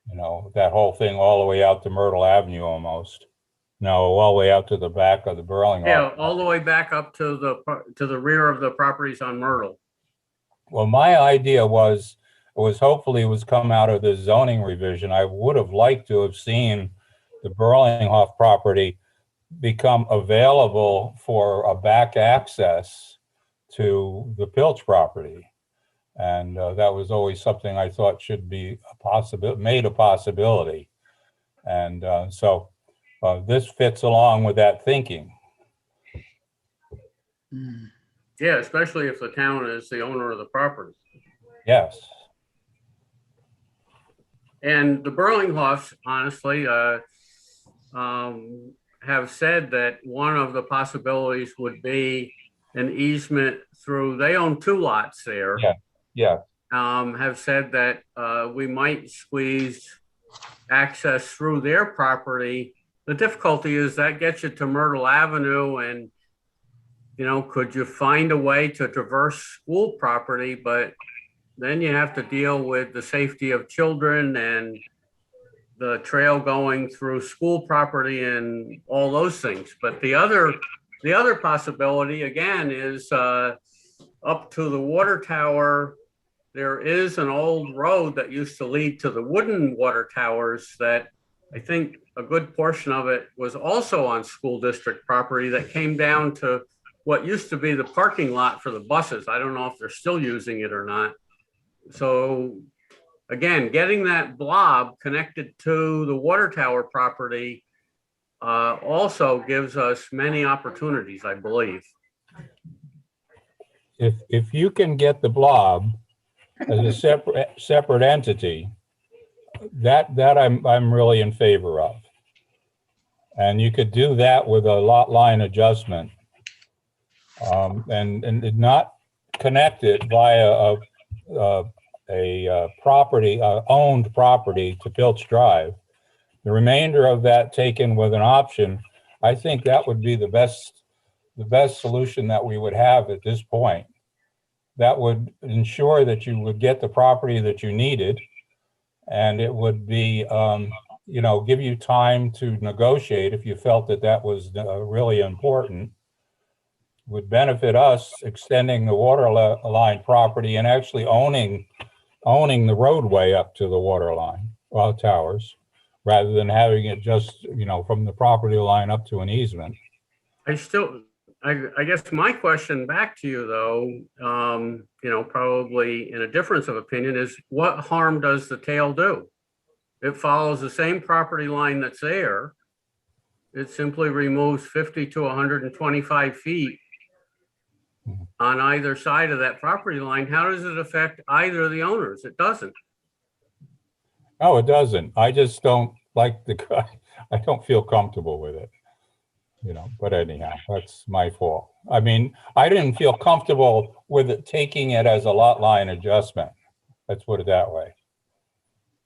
You know, that whole thing all the way out to Myrtle Avenue almost. No, all the way out to the back of the Burlington. Yeah, all the way back up to the rear of the properties on Myrtle. Well, my idea was hopefully it was come out of the zoning revision. I would have liked to have seen the Burlinghoff property become available for a back access to the Pilch property. And that was always something I thought should be made a possibility. And so this fits along with that thinking. Yeah, especially if the town is the owner of the property. Yes. And the Burlinghoffs, honestly, have said that one of the possibilities would be an easement through, they own 2 lots there. Yeah. Yeah. Have said that we might squeeze access through their property. The difficulty is that gets you to Myrtle Avenue, and, you know, could you find a way to traverse school property? But then you have to deal with the safety of children and the trail going through school property and all those things. But the other possibility, again, is up to the water tower. There is an old road that used to lead to the wooden water towers that I think a good portion of it was also on school district property that came down to what used to be the parking lot for the buses. I don't know if they're still using it or not. So again, getting that blob connected to the water tower property also gives us many opportunities, I believe. If you can get the blob as a separate entity, that I'm really in favor of. And you could do that with a lot line adjustment, and not connect it via a property, owned property to Pilch Drive. The remainder of that taken with an option, I think that would be the best solution that we would have at this point. That would ensure that you would get the property that you needed, and it would be, you know, give you time to negotiate if you felt that that was really important. Would benefit us extending the water line property and actually owning the roadway up to the water line towers. rather than having it just, you know, from the property line up to an easement. I guess my question back to you though, you know, probably in a difference of opinion is what harm does the tail do? It follows the same property line that's there. It simply removes 50 to 125 feet on either side of that property line. How does it affect either of the owners? It doesn't. No, it doesn't. I just don't like the guy. I don't feel comfortable with it, you know, but anyhow, that's my fault. I mean, I didn't feel comfortable with it, taking it as a lot line adjustment. Let's put it that way.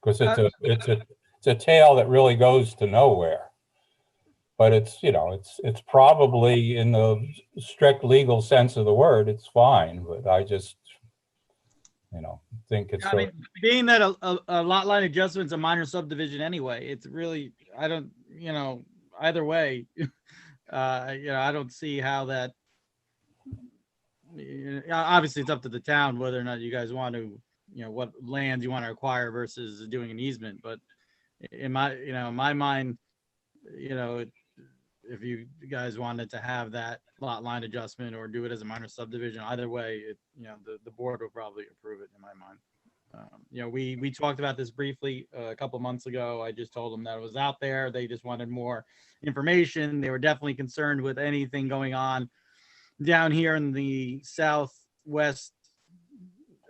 Because it's a tail that really goes to nowhere. But it's, you know, it's probably in the strict legal sense of the word, it's fine, but I just, you know, think it's. I mean, being that a lot line adjustment's a minor subdivision anyway, it's really, I don't, you know, either way, you know, I don't see how that, obviously it's up to the town whether or not you guys want to, you know, what lands you want to acquire versus doing an easement. But in my, you know, in my mind, you know, if you guys wanted to have that lot line adjustment or do it as a minor subdivision, either way, it, you know, the board will probably approve it in my mind. You know, we talked about this briefly a couple months ago. I just told them that it was out there. They just wanted more information. They were definitely concerned with anything going on down here in the southwest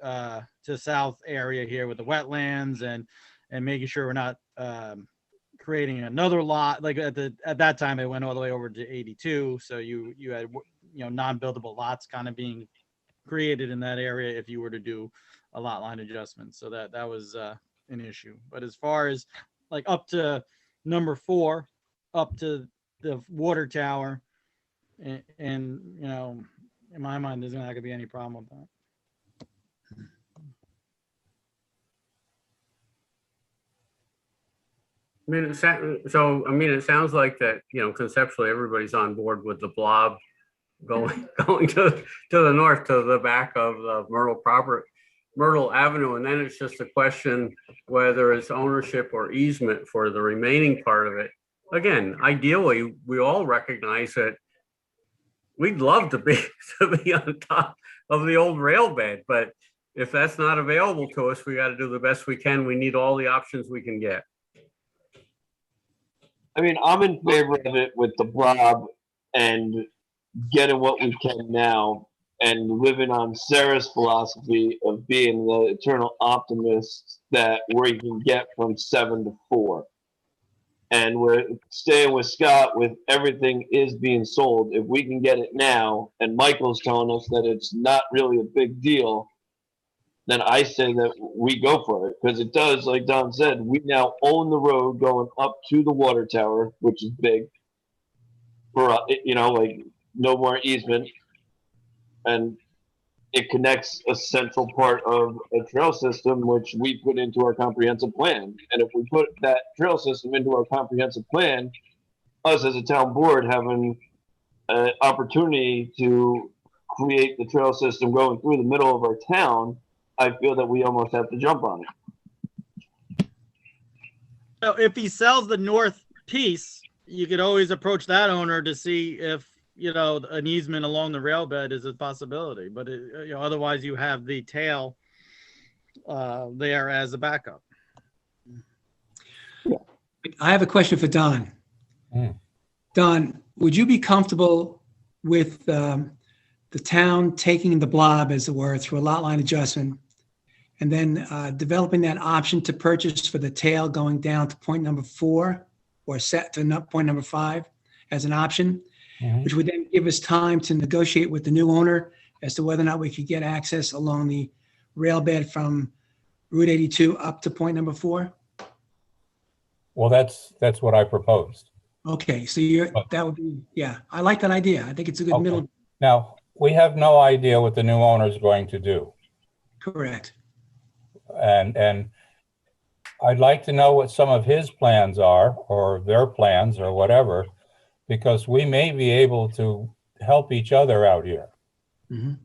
to south area here with the wetlands and making sure we're not creating another lot. Like at that time it went all the way over to 82, so you had, you know, non-buildable lots kind of being created in that area if you were to do a lot line adjustment. So that was an issue. But as far as like up to number 4, up to the water tower, and you know, in my mind there's not gonna be any problem with that. I mean, it sounds like that, you know, conceptually, everybody's on board with the blob going to the north, to the back of the Myrtle Avenue. And then it's just a question whether it's ownership or easement for the remaining part of it. Again, ideally, we all recognize that we'd love to be on top of the old rail bed, but if that's not available to us, we got to do the best we can. We need all the options we can get. I mean, I'm in favor of it with the blob and getting what we can now and living on Sarah's philosophy of being the eternal optimist that we can get from 7 to 4. And we're staying with Scott with everything is being sold. If we can get it now, and Michael's telling us that it's not really a big deal, then I say that we go for it, because it does, like Don said, we now own the road going up to the water tower, which is big. For you know, like no more easement, and it connects a central part of a trail system, which we put into our comprehensive plan. And if we put that trail system into our comprehensive plan, us as a town board having an opportunity to create the trail system going through the middle of our town, I feel that we almost have to jump on it. So if he sells the north piece, you could always approach that owner to see if, you know, an easement along the rail bed is a possibility. But you know, otherwise you have the tail there as a backup. I have a question for Don. Don, would you be comfortable with the town taking the blob, as it were, through a lot line adjustment, and then developing that option to purchase for the tail going down to point number 4 or set to point number 5 as an option, which would then give us time to negotiate with the new owner as to whether or not we could get access along the rail bed from Route 82 up to point number 4? Well, that's what I proposed. Okay, so that would be, yeah, I like that idea. I think it's a good middle. Now, we have no idea what the new owner is going to do. Correct. And I'd like to know what some of his plans are, or their plans, or whatever, because we may be able to help each other out here. You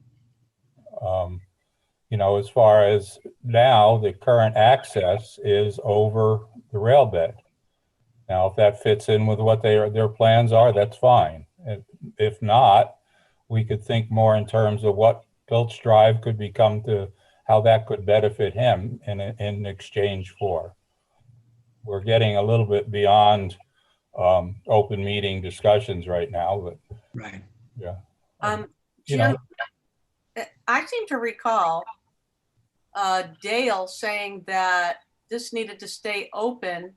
know, as far as now, the current access is over the rail bed. Now, if that fits in with what their plans are, that's fine. If not, we could think more in terms of what Pilch Drive could become, to how that could benefit him in exchange for. We're getting a little bit beyond open meeting discussions right now, but Right. yeah. Jim, know- I seem to recall Dale saying that this needed to stay open.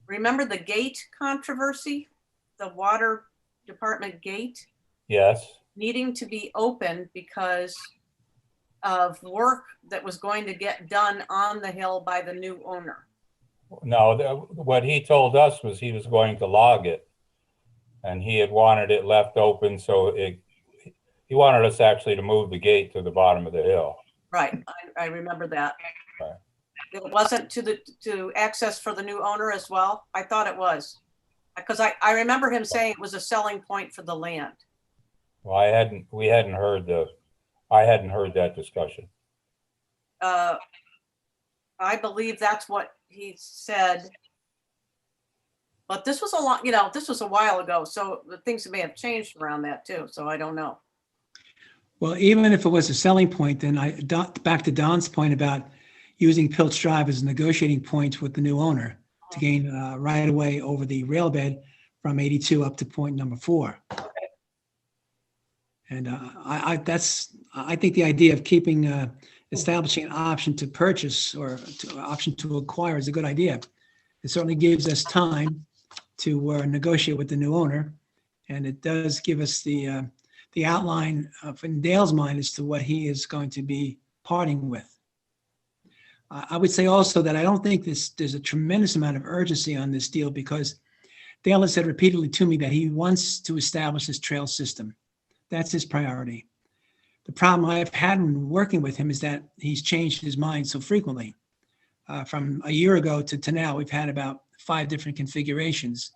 Remember the gate controversy? The water department gate Yes. needing to be open because of work that was going to get done on the hill by the new owner. No, what he told us was he was going to log it, and he had wanted it left open, so he wanted us actually to move the gate to the bottom of the hill. Right, I remember that. Right. It wasn't to access for the new owner as well? I thought it was. Because I remember him saying it was a selling point for the land. Well, I hadn't heard that discussion. I believe that's what he said. But this was this was a while ago, so the things may have changed around that too, so I don't know. Well, even if it was a selling point, then back to Don's point about using Pilch Drive as a negotiating point with the new owner to gain right of way over the rail bed from 82 up to point number 4. And I think the idea of keeping establishing an option to purchase or option to acquire is a good idea. It certainly gives us time to negotiate with the new owner, and it does give us the outline in Dale's mind as to what he is going to be parting with. I would say also that I don't think there's a tremendous amount of urgency on this deal, because Dale has said repeatedly to me that he wants to establish this trail system. That's his priority. The problem I've had in working with him is that he's changed his mind so frequently. From a year ago to now, we've had about 5 different configurations,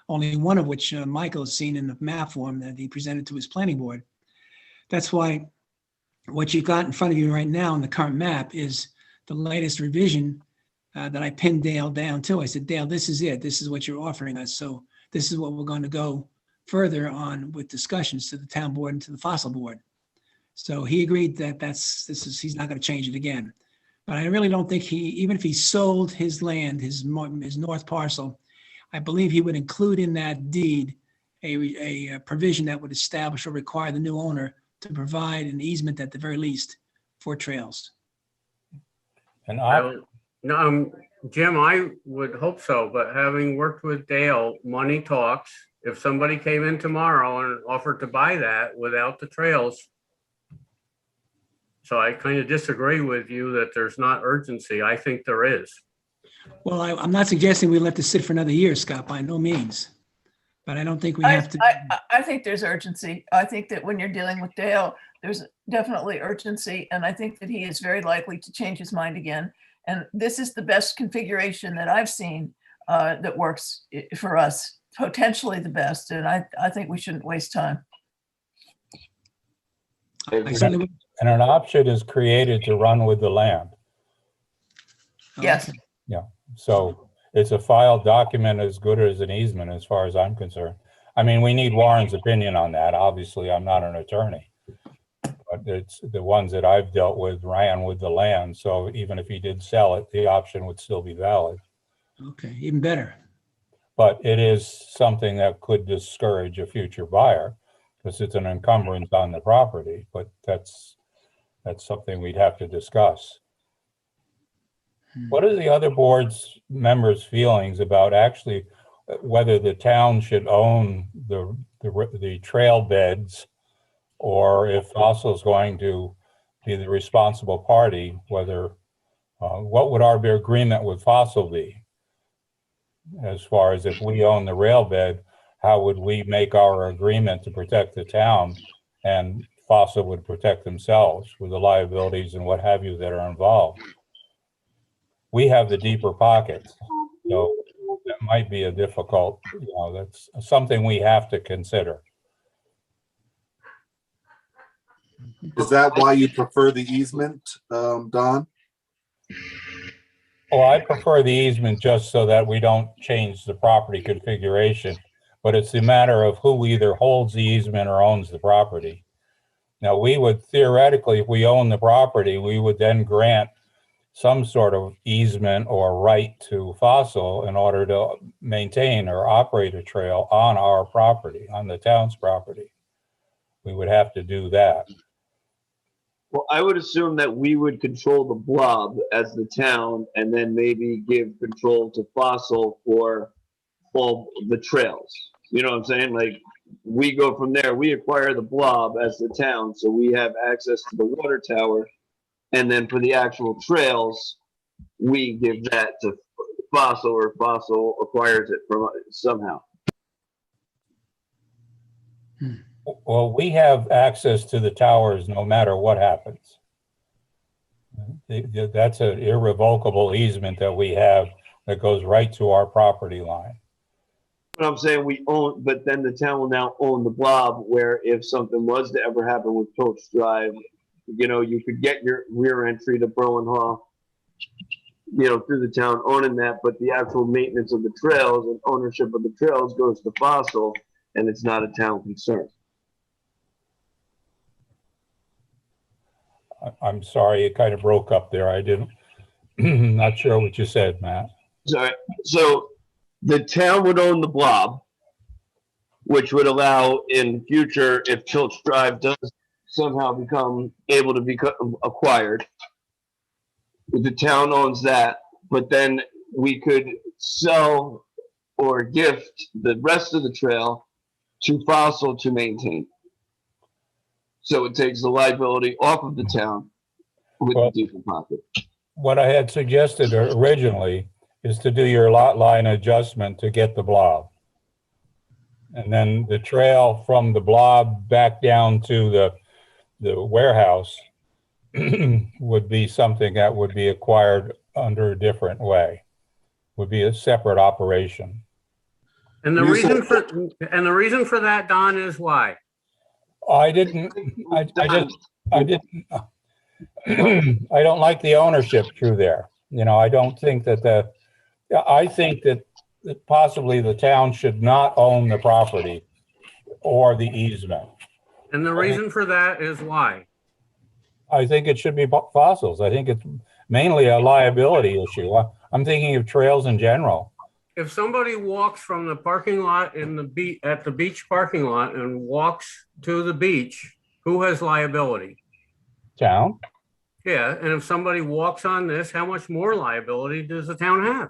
only one of which Michael has seen in the map form that he presented to his planning board. That's why what you've got in front of you right now in the current map is the latest revision that I pinned Dale down to. I said, Dale, this is it. This is what you're offering us. So this is what we're going to go further on with discussions to the town board and to the fossil board. So he agreed that he's not going to change it again. But I really don't think even if he sold his land, his north parcel, I believe he would include in that deed a provision that would establish or require the new owner to provide an easement at the very least for trails. And Jim, I would hope so, but having worked with Dale, money talks. If somebody came in tomorrow and offered to buy that without the trails, so I kind of disagree with you that there's not urgency. I think there is. Well, I'm not suggesting we let this sit for another year, Scott, by no means. But I don't think we have to. I think there's urgency. I think that when you're dealing with Dale, there's definitely urgency. And I think that he is very likely to change his mind again. And this is the best configuration that I've seen that works for us, potentially the best. And I think we shouldn't waste time. I certainly would. And an option is created to run with the land. Yes. So it's a filed document as good as an easement as far as I'm concerned. I mean, we need Warren's opinion on that. Obviously, I'm not an attorney. But it's the ones that I've dealt with ran with the land. So even if he did sell it, the option would still be valid. Okay, even better. But it is something that could discourage a future buyer because it's an encumbrance on the property. But that's something we'd have to discuss. What are the other board's members' feelings about actually whether the town should own the trail beds, or if Fossil is going to be the responsible party? Whether what would our agreement with Fossil be? As far as if we own the rail bed, how would we make our agreement to protect the town, and Fossil would protect themselves with the liabilities and what have you that are involved? We have the deeper pockets, so that might be a difficult, that's something we have to consider. Is that why you prefer the easement, Don? Well, I prefer the easement just so that we don't change the property configuration, but it's a matter of who either holds the easement or owns the property. Now, we would theoretically, if we own the property, we would then grant some sort of easement or right to Fossil in order to maintain or operate a trail on our property, on the town's property. We would have to do that. Well, I would assume that we would control the blob as the town and then maybe give control to Fossil for all the trails. You know what I'm saying? Like, we go from there, we acquire the blob as the town, so we have access to the water tower. And then for the actual trails, we give that to Fossil, or Fossil acquires it from somehow. Well, we have access to the towers no matter what happens. That's an irrevocable easement that we have that goes right to our property line. But I'm saying we own, but then the town will now own the blob, where if something was to ever happen with Pilch Drive, you know, you could get your rear entry to Berlin Hall, you know, through the town owning that, but the actual maintenance of the trails and ownership of the trails goes to Fossil, and it's not a town concern. I'm sorry, it kind of broke up there. I didn't, not sure what you said, Matt. Sorry. So the town would own the blob, which would allow in future, if Pilch Drive does somehow become able to be acquired, the town owns that, but then we could sell or gift the rest of the trail to Fossil to maintain. So it takes the liability off of the town with Well, the deeper pocket. what I had suggested originally is to do your lot line adjustment to get the blob. And then the trail from the blob back down to the warehouse would be something that would be acquired under a different way, would be a separate operation. And the reason for that, Don, is why? I didn't, I didn't, I don't like the ownership through there. You know, I don't think that I think that possibly the town should not own the property or the easement. And the reason for that is why? I think it should be Fossils. I think it's mainly a liability issue. I'm thinking of trails in general. If somebody walks from the parking lot at the beach parking lot and walks to the beach, who has liability? Town. Yeah, and if somebody walks on this, how much more liability does the town have?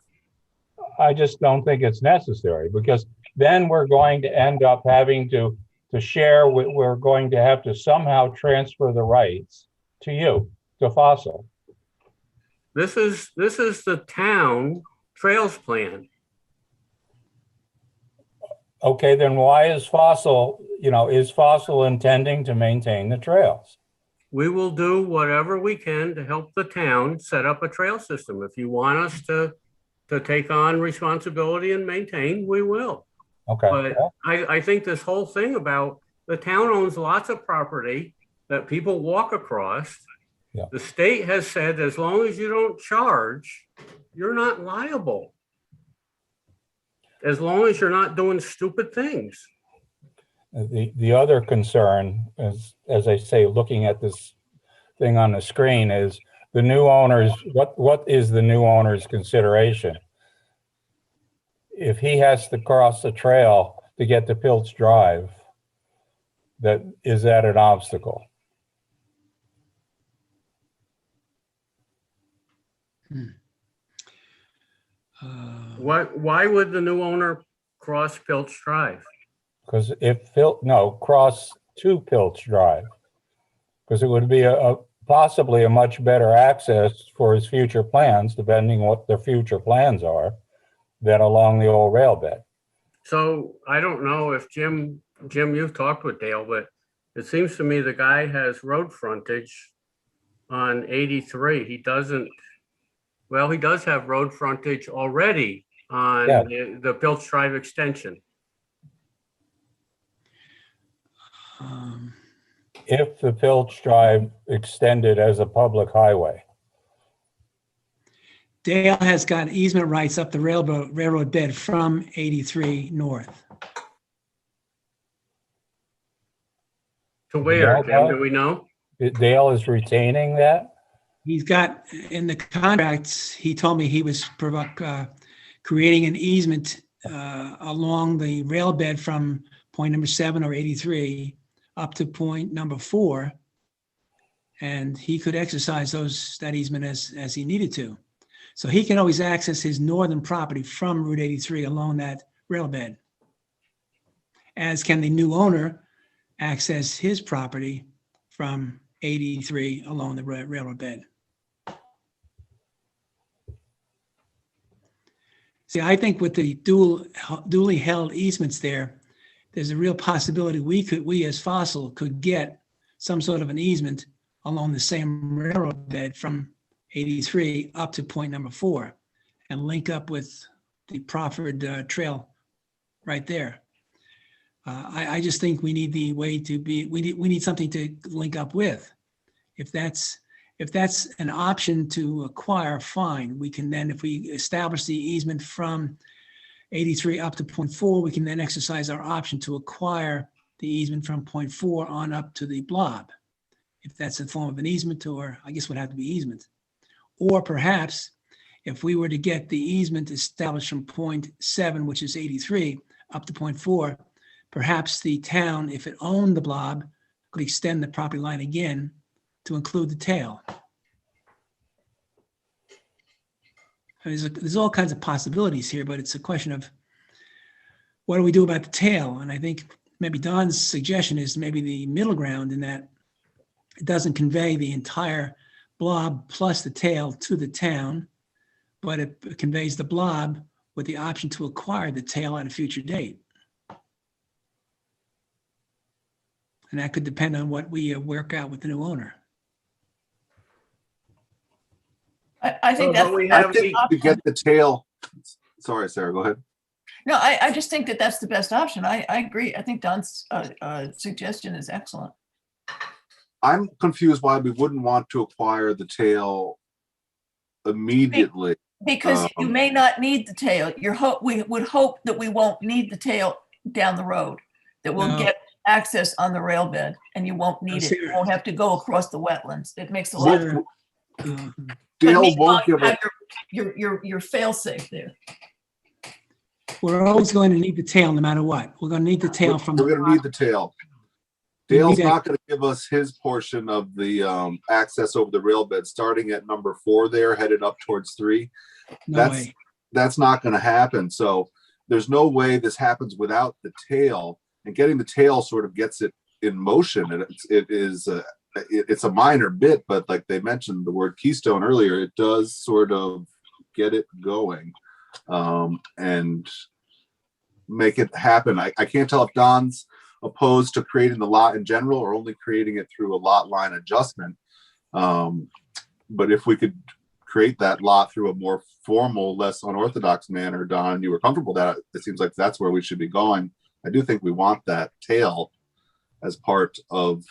I just don't think it's necessary, because then we're going to end up having to share. We're going to have to somehow transfer the rights to you, to Fossil. This is the town trails plan. Okay, then why is Fossil, is Fossil intending to maintain the trails? We will do whatever we can to help the town set up a trail system. If you want us to take on responsibility and maintain, we will. Okay. But I think this whole thing about the town owns lots of property that people walk across. Yeah. The state has said, as long as you don't charge, you're not liable. As long as you're not doing stupid things. The other concern is, as I say, looking at this thing on the screen, is the new owners, what is the new owner's consideration? If he has to cross the trail to get to Pilch Drive, is that an obstacle? Why would the new owner cross Pilch Drive? Because cross to Pilch Drive, because it would be possibly a much better access for his future plans, depending what their future plans are, than along the old rail bed. So I don't know if Jim, you've talked with Dale, but it seems to me the guy has road frontage on 83. He does have road frontage already on the Pilch Drive extension. If the Pilch Drive extended as a public highway. Dale has got easement rights up the railroad bed from 83 north. To where, Yeah, Jim? Do we know? Dale is retaining that? He's got, in the contracts, he told me he was creating an easement along the rail bed from point number 7 or 83 up to point number 4. And he could exercise that easement as he needed to. So he can always access his northern property from Route 83 along that rail bed. As can the new owner access his property from 83 along the railroad bed. See, I think with the duly held easements there's a real possibility we as Fossil could get some sort of an easement along the same railroad bed from 83 up to point number 4 and link up with the proffered trail right there. I just think we need the way to be, we need something to link up with. If that's an option to acquire, fine. We can then, if we establish the easement from 83 up to point 4, we can then exercise our option to acquire the easement from point 4 on up to the blob. If that's in form of an easement, or I guess would have to be easement. Or perhaps if we were to get the easement established from point 7, which is 83, up to point 4, perhaps the town, if it owned the blob, could extend the property line again to include the tail. There's all kinds of possibilities here, but it's a question of what do we do about the tail? And I think maybe Don's suggestion is maybe the middle ground in that it doesn't convey the entire blob plus the tail to the town, but it conveys the blob with the option to acquire the tail at a future date. And that could depend on what we work out with the new owner. I think Well, that's. but we I have think the- to get the tail, sorry, Sarah, go ahead. No, I just think that that's the best option. I agree. I think Don's suggestion is excellent. I'm confused why we wouldn't want to acquire the tail immediately. Because you may not need the tail. We would hope that we won't need the tail down the road, that we'll No. get access on the rail bed and you won't need it. You won't have to go across the wetlands. It makes a lot of. Well, Uh, But Dale meanwhile, won't you give have us, your fail safe there. We're always going to need the tail no matter what. We're going to need the tail from. we're gonna need the tail. We need Dale's that- not gonna give us his portion of the access over the rail bed, starting at number 4 there, headed up towards 3. No That's- way. That's not gonna happen. So there's no way this happens without the tail, and getting the tail sort of gets it in motion. And it's a minor bit, but like they mentioned the word keystone earlier, it does sort of get it going and make it happen. I can't tell if Don's opposed to creating the lot in general or only creating it through a lot line adjustment. But if we could create that lot through a more formal, less unorthodox manner, Don, you were comfortable that it seems like that's where we should be going. I do think we want that tail as part of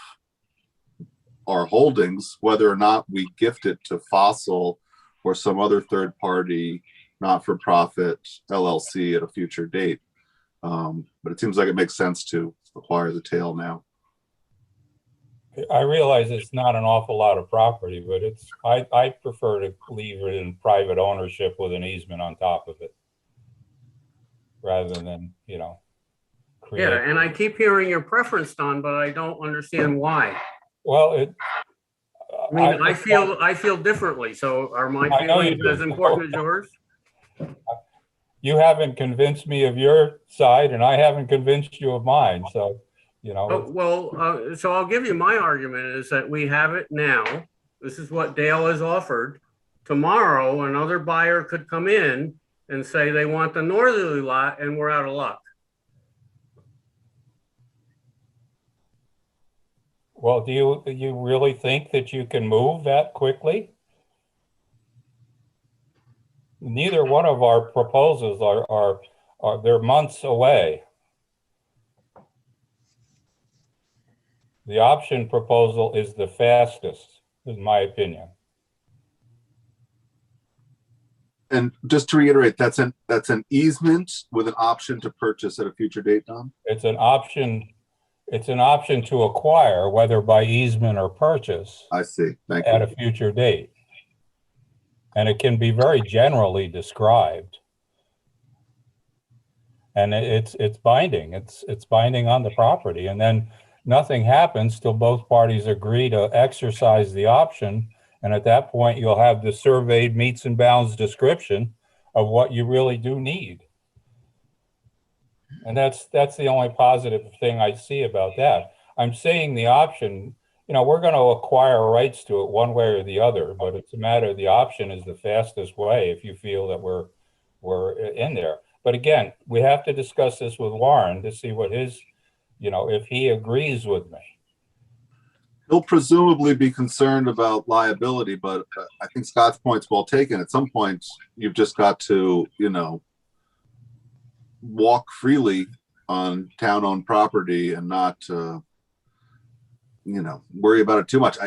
our holdings, whether or not we gift it to Fossil or some other third party, not-for-profit LLC at a future date. But it seems like it makes sense to acquire the tail now. I realize it's not an awful lot of property, but I prefer to leave it in private ownership with an easement on top of it. Rather than, create. Yeah, and I keep hearing your preference, Don, but I don't understand why. Well, I mean, I feel differently, so are my I know you feelings do. as important as yours? you haven't convinced me of your side and I haven't convinced you of mine. So, So I'll give you my argument is that we have it now. This is what Dale has offered. Tomorrow, another buyer could come in and say they want the northerly lot and we're out of luck. well, do you really think that you can move that quickly? Neither one of our proposals are they're months away. The option proposal is the fastest, in my opinion. And just to reiterate, that's an easement with an option to purchase at a future date, Don? It's an option to acquire, whether by easement or purchase, I see. Thank at you. a future date. And it can be very generally described. And it's binding. It's binding on the property. And then nothing happens till both parties agree to exercise the option. And at that point, you'll have the surveyed meets and bounds description of what you really do need. And that's the only positive thing I see about that. I'm saying the option, we're going to acquire rights to it one way or the other, but it's a matter of the option is the fastest way if you feel that we're in there. But again, we have to discuss this with Warren to see what his, if he agrees with me. He'll presumably be concerned about liability, but I think Scott's point's well taken. At some point, you've just got to, walk freely on town-owned property and not, worry about it too much.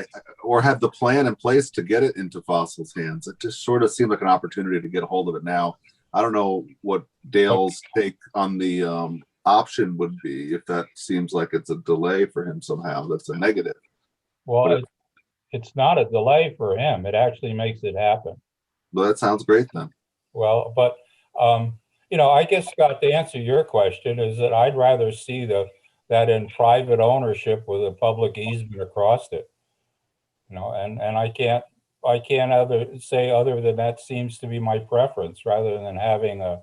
Or have the plan in place to get it into Fossil's hands. It just sort of seemed like an opportunity to get a hold of it now. I don't know what Dale's take on the option would be, if that seems like it's a delay for him somehow. That's a negative. Well, it's not a delay for him. It actually makes it happen. Well, that sounds great then. Well, but, I guess, Scott, to answer your question is that I'd rather see that in private ownership with a public easement across it. And I can't say other than that seems to be my preference, rather than having a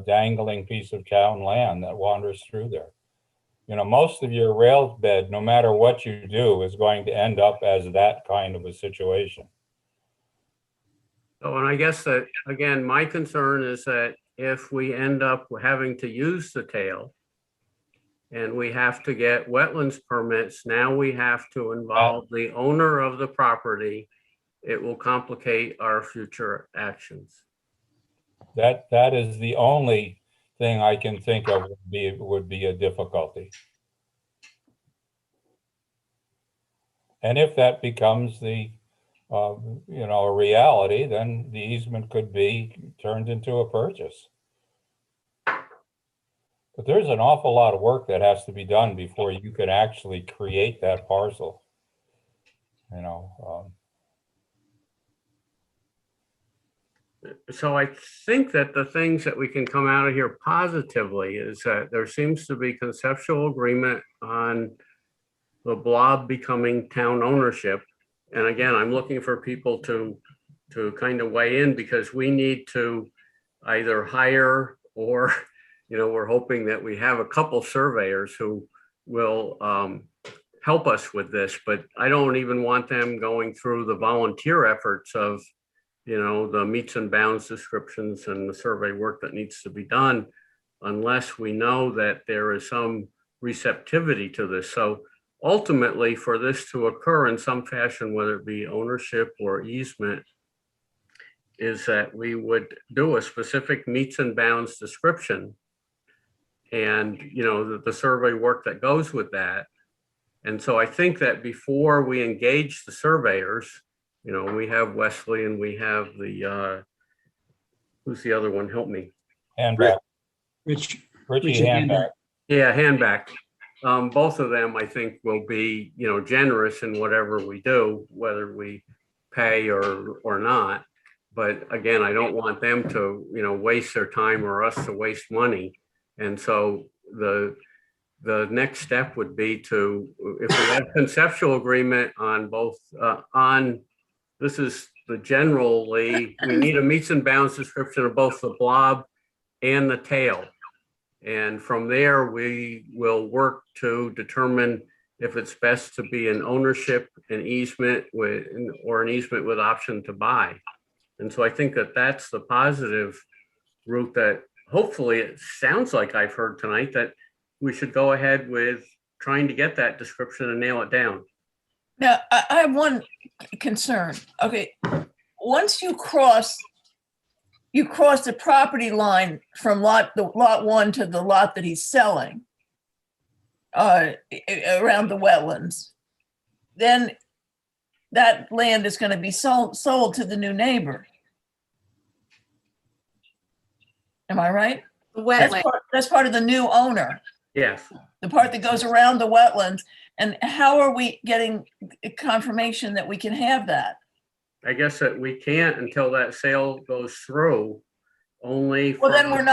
dangling piece of town land that wanders through there. Most of your rail bed, no matter what you do, is going to end up as that kind of a situation. So, and I guess that, again, my concern is that if we end up having to use the tail and we have to get wetlands permits, now we have to involve the owner of the property. It will complicate our future actions. That is the only thing I can think of would be a difficulty. And if that becomes a reality, then the easement could be turned into a purchase. But there's an awful lot of work that has to be done before you can actually create that parcel. So I think that the things that we can come out of here positively is that there seems to be conceptual agreement on the blob becoming town ownership. And again, I'm looking for people to kind of weigh in, because we need to either hire or, we're hoping that we have a couple surveyors who will help us with this, but I don't even want them going through the volunteer efforts of the meets and bounds descriptions and the survey work that needs to be done, unless we know that there is some receptivity to this. So ultimately, for this to occur in some fashion, whether it be ownership or easement, is that we would do a specific meets and bounds description and, the survey work that goes with that. And so I think that before we engage the surveyors, we have Wesley and we have the, who's the other one? Help me. Handback. Richie Handback. Yeah, Handback. Both of them, I think, will be, generous in whatever we do, whether we pay or not. But again, I don't want them to, waste their time or us to waste money. And so the next step would be to, if we have conceptual agreement on both, this is the generally, we need a meets and bounds description of both the blob and the tail. And from there, we will work to determine if it's best to be an ownership, an easement or an easement with option to buy. And so I think that that's the positive route that hopefully it sounds like I've heard tonight, that we should go ahead with trying to get that description and nail it down. Now, I have one concern. Okay, once you cross the property line from lot one to the lot that he's selling around the wetlands, then that land is going to be sold to the new neighbor. Am I right? The That's wetland. that's part of the new owner, Yes. the part that goes around the wetlands. And how are we getting confirmation that we can have that? I guess that we can't until that sale goes through, only. Well, then from- we're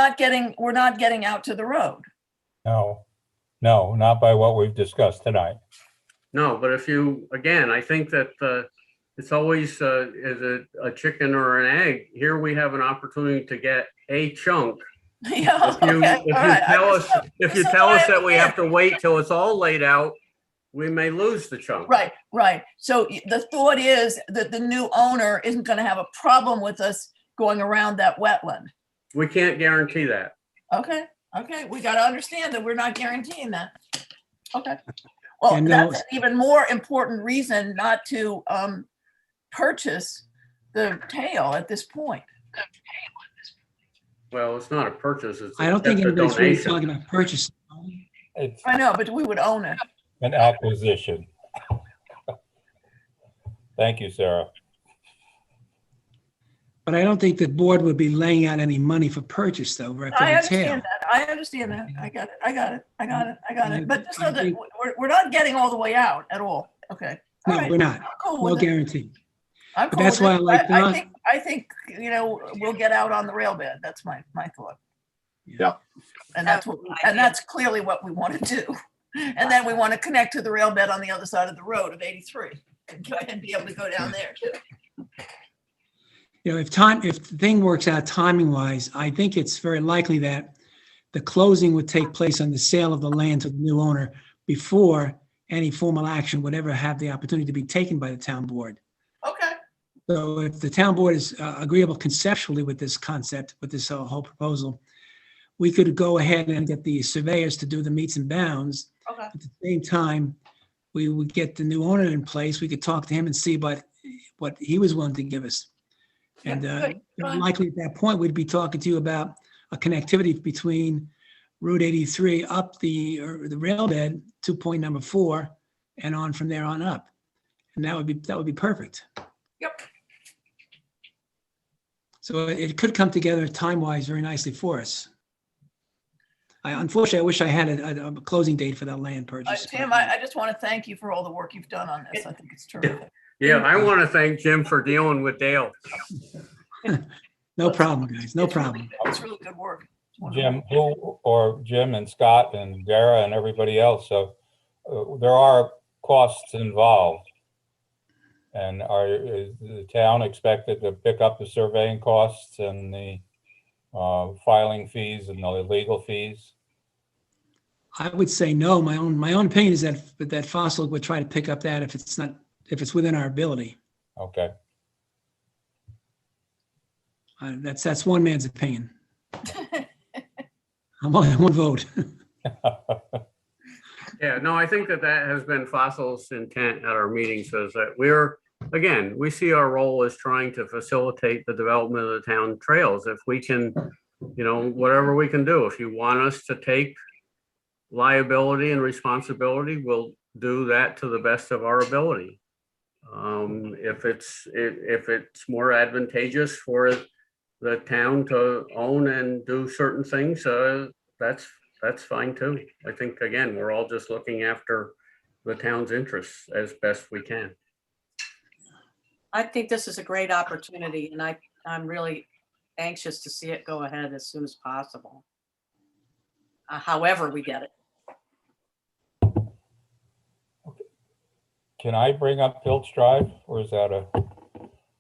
not getting out to the road. No, no, not by what we've discussed tonight. No, but if you, again, I think that it's always is a chicken or an egg. Here we have an opportunity to get a chunk. Yeah, If you, okay, if all you right. tell us, if you so tell I us that we have to understand. wait till it's all laid out, we may lose the chunk. Right, right. So the thought is that the new owner isn't going to have a problem with us going around that wetland. We can't guarantee that. Okay, okay, we got to understand that we're not guaranteeing that. Okay. Well, And that's now- an even more important reason not to purchase the tail at this point. Well, it's not a purchase, it's I don't think just a anybody's really donation. talking about purchase. It's I know, but we would own it. an acquisition. Thank you, Sarah. But I don't think the board would be laying out any money for purchase though, right? for I the tail. understand that. I understand that. I got it. I got it. I got it. I got it. But just I so that think- we're not getting all the way out at all. Okay. All No, right. we're not. I'm cool No with it. guarantee. I'm But cool that's with why it. I like I Don. think, you know, we'll get out on the rail bed. That's my thought. Yeah. And that's clearly what we want to do. And then we want to connect to the rail bed on the other side of the road of 83 and be able to go down there too. You know, if the thing works out timing wise, I think it's very likely that the closing would take place on the sale of the land to the new owner before any formal action would ever have the opportunity to be taken by the town board. Okay. So if the town board is agreeable conceptually with this concept, with this whole proposal, we could go ahead and get the surveyors to do the meets and bounds. Okay. At the same time, we would get the new owner in place. We could talk to him and see what he was willing to give us. And Yeah, good. Fine. likely at that point, we'd be talking to you about a connectivity between Route 83 up the rail bed to point number 4 and on from there on up. And that would be perfect. Yep. So it could come together time-wise very nicely for us. Unfortunately, I wish I had a closing date for that land purchase. Tim, I just want to thank you for all the work you've done on this. I think it's terrific. Yeah, I want to thank Jim for dealing with Dale. No problem, guys, no problem. It's really good work. It's wonderful. Jim, Jim and Scott and Vera and everybody else. So there are costs involved. And is the town expected to pick up the surveying costs and the filing fees and the legal fees? I would say no. My own opinion is that Fossil would try to pick up that if it's within our ability. Okay. That's one man's opinion. I'm only one vote. Yeah, no, I think that has been Fossil's intent at our meetings, is that we see our role as trying to facilitate the development of the town trails. If we can, whatever we can do, if you want us to take liability and responsibility, we'll do that to the best of our ability. If it's more advantageous for the town to own and do certain things, that's fine too. I think, again, we're all just looking after the town's interests as best we can. I think this is a great opportunity, and I'm really anxious to see it go ahead as soon as possible. However we get it. Can I bring up Pilch Drive, or is that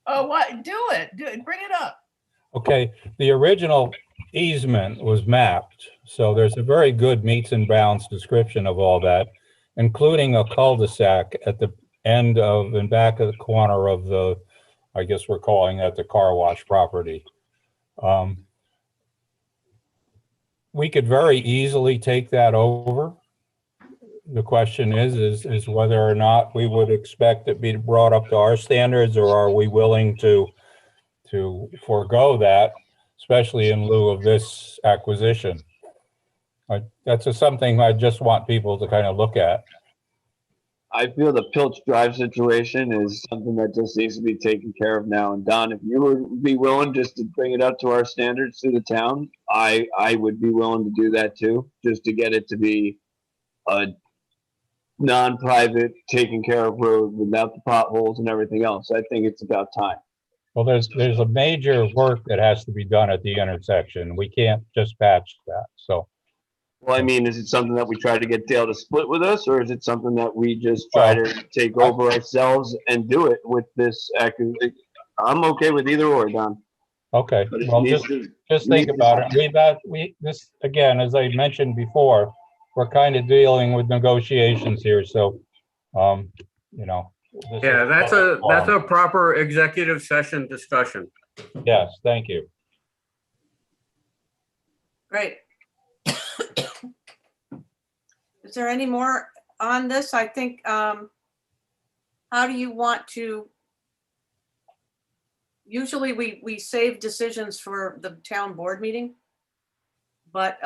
Oh, what? Do it. Bring it up. okay, the original easement was mapped, so there's a very good meets and bounds description of all that, including a cul-de-sac at the end of and back of the corner of the, I guess we're calling that the car wash property. We could very easily take that over. The question is whether or not we would expect it to be brought up to our standards, or are we willing to forego that, especially in lieu of this acquisition? That's something I just want people to kind of look at. I feel the Pilch Drive situation is something that just needs to be taken care of now. And Don, if you would be willing just to bring it up to our standards through the town, I would be willing to do that too, just to get it to be a non-private, taken care of road without the potholes and everything else. I think it's about time. Well, there's a major work that has to be done at the intersection. We can't just patch that, so. Well, I mean, is it something that we try to get Dale to split with us, or is it something that we just try to take over ourselves and do it with this? I'm okay with either or, Don. Okay, But it well, needs just think about it. This, again, as I mentioned before, we're kind of dealing with negotiations here, so, you know. this Yeah, is- that's a proper executive session discussion. Yes, thank you. Great. Is there any more on this? I think, how do you want to? Usually we save decisions for the town board meeting. But,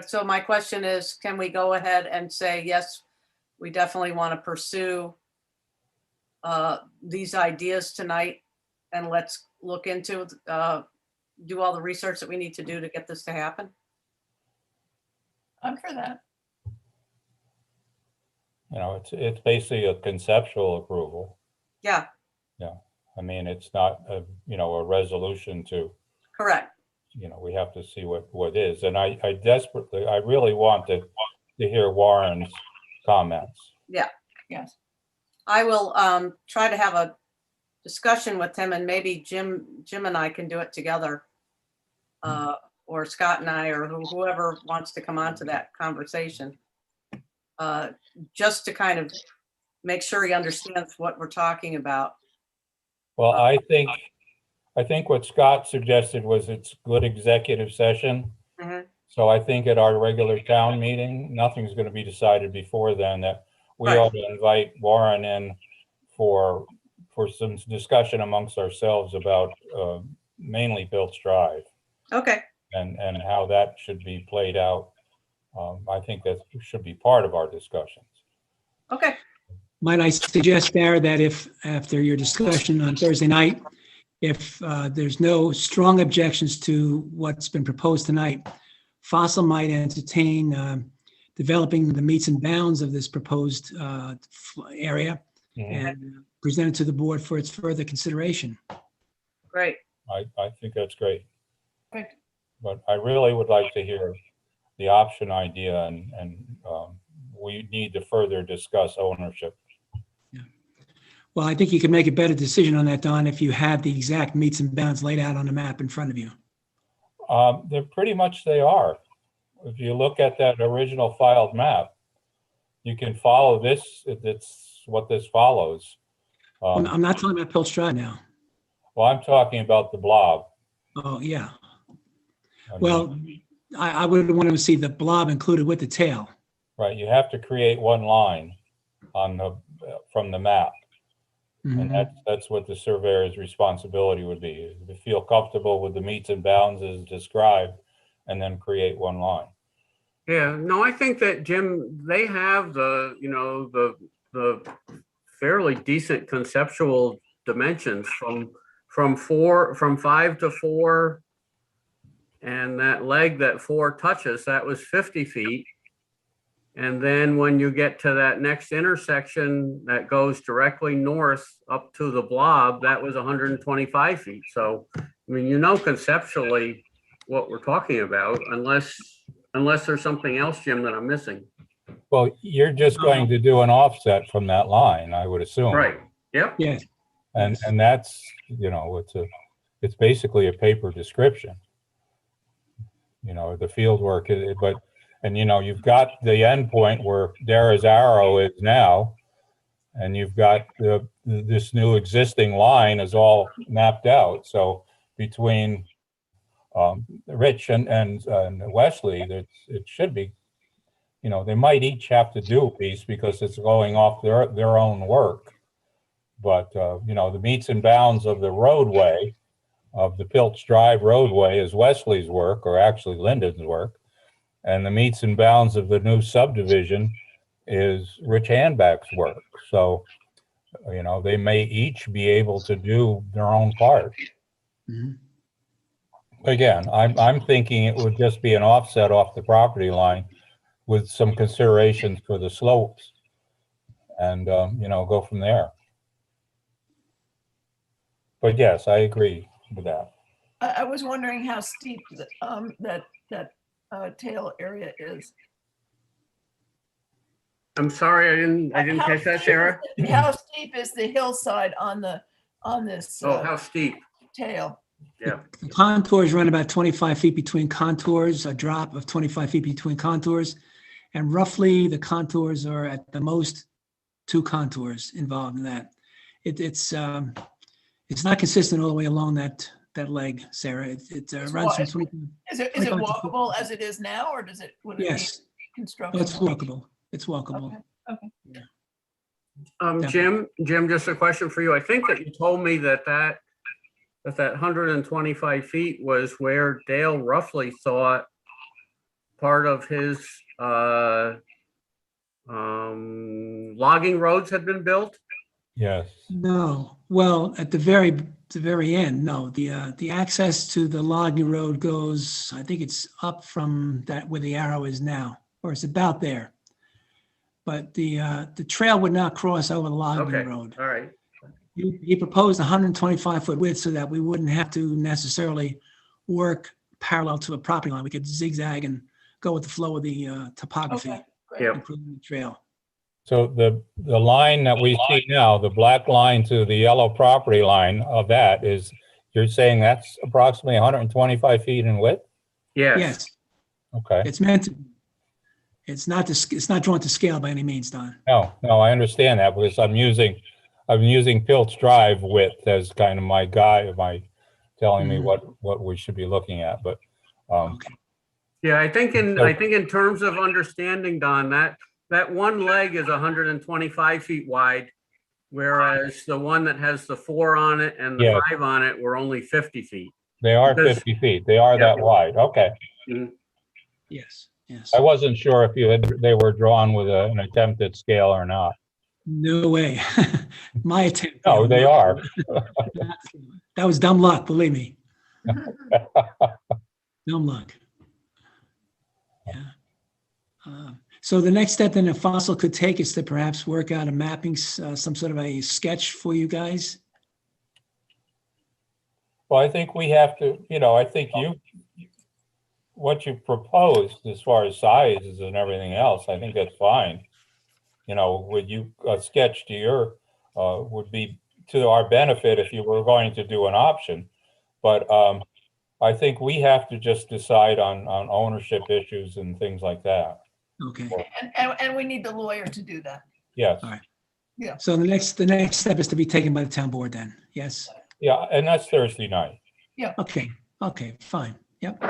so my question is, can we go ahead and say, yes, we definitely want to pursue these ideas tonight, and let's look into, do all the research that we need to do to get this to happen? I'm for that. You know, it's basically a conceptual approval. Yeah, I mean, it's not a, you know, a resolution to, correct. you know, we have to see what is. And I really want to hear Warren's comments. Yes. I will try to have a discussion with him, and maybe Jim and I can do it together. Or Scott and I, or whoever wants to come on to that conversation. Just to kind of make sure he understands what we're talking about. Well, I think what Scott suggested was it's good executive session. Mhm. So I think at our regular town meeting, nothing's going to be decided before then, that we Right. ought to invite Warren in for some discussion amongst ourselves about mainly Pilch Drive Okay, and how that should be played out. I think that should be part of our discussions. okay, Might I suggest there that if, after your discussion on Thursday night, if there's no strong objections to what's been proposed tonight, Fossil might entertain developing the meets and bounds of this proposed area and present it to the board for its further consideration. great. I think that's great. Great. But I really would like to hear the option idea, and we need to further discuss ownership. Well, I think you can make a better decision on that, Don, if you have the exact meets and bounds laid out on the map in front of you. They're pretty much, they are. If you look at that original filed map, you can follow this. It's what this follows. I'm not talking about Pilch Drive now. Well, I'm talking about the blob. Oh, yeah. I mean, Well, I would want to see the blob included with the tail. right, you have to create one line on the from the map. And Mhm. that's what the surveyor's responsibility would be, to feel comfortable with the meets and bounds as described, and then create one line. Yeah, no, I think that, Jim, they have the, you know, the fairly decent conceptual dimensions from 5 to 4. And that leg that 4 touches, that was 50 feet. And then when you get to that next intersection that goes directly north up to the blob, that was 125 feet. So, I mean, you know, conceptually what we're talking about, unless there's something else, Jim, that I'm missing. Well, you're just going to do an offset from that line, I would assume. Right, yep. Yes. And that's, you know, it's basically a paper description. You know, the field work, and you know, you've got the end point where Dara's arrow is now, and you've got this new existing line is all mapped out. So between Rich and Wesley, it should be, you know, they might each have to do a piece because it's going off their own work. But, you know, the meets and bounds of the roadway, of the Pilch Drive roadway, is Wesley's work, or actually Lyndon's work. And the meets and bounds of the new subdivision is Rich Handback's work. So, you know, they may each be able to do their own part. Mhm. Again, I'm thinking it would just be an offset off the property line with some considerations for the slopes. And, you know, go from there. But yes, I agree with that. I was wondering how steep that tail area is. I'm sorry, I didn't catch that, Sarah. How steep is the hillside on this Oh, how steep? tail? Yeah. The contours run about 25 feet between contours, a drop of 25 feet between contours. And roughly the contours are at the most 2 contours involved in that. It's not consistent all the way along that leg, Sarah. It runs from 20. Is it 25 to 50. walkable as it is now, or would it be Yes, constructed? it's walkable. It's walkable. Okay. Jim, just a question for you. I think that you told me that 125 feet was where Dale roughly thought part of his logging roads had been built. Yes. No, well, at the very end, no. The access to the logging road goes, I think it's up from that where the arrow is now, or it's about there. But the trail would not cross over the logging Okay, road. all right. He proposed 125-foot width so that we wouldn't have to necessarily work parallel to a property line. We could zigzag and go with the flow of the topography, Okay, great. Yep. including the trail. So the line that we see now, the black line to the yellow property line of that is, you're saying that's approximately 125 feet in width? Yes. Yes, Okay. it's meant to. It's not drawn to scale by any means, Don. No, I understand that because I'm using Pilt's Drive width as kind of my guide, telling me Mhm. what we should be looking at, but, Okay. Yeah, I think So- in terms of understanding, Don, that one leg is 125 feet wide, whereas the one that has the 4 on it and the Yeah. 5 on it were only 50 feet. they are Because- 50 feet. They are that Yeah. wide. Okay. Yes. Yes. I wasn't sure if they were drawn with an attempt at scale or not. No way. My attempt. No, they are. That was dumb luck, believe me. Dumb luck. Yeah. So the next step then a Fossil could take is to perhaps work out a mapping, some sort of a sketch for you guys. Well, I think we have to, I think what you proposed as far as sizes and everything else, I think that's fine. Would you, a sketch to your, would be to our benefit if you were going to do an option. But I think we have to just decide on ownership issues and things like that. Okay. And we need the lawyer to do that. Yes. All right. So the next step is to be taken by the town board then. Yes. Yeah, and that's Thursday night. Okay. Okay. Fine. Yep.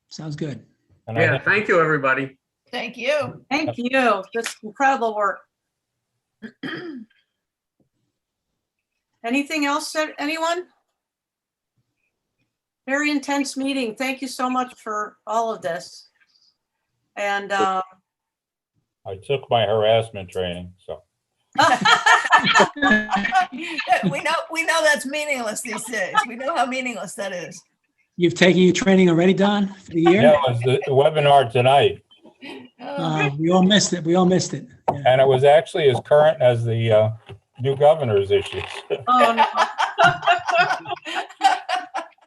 Sounds good. And I Yeah, think- thank you, everybody. Thank you. Thank you. That's incredible work. Anything else, anyone? Very intense meeting. Thank you so much for all of this. And I took my harassment training, so. We know that's meaningless these days. We know how meaningless that is. You've taken your training already, Don, for the year? That was the webinar tonight, We all missed it. Yeah. and it was actually as current as the new governor's issues, oh, no.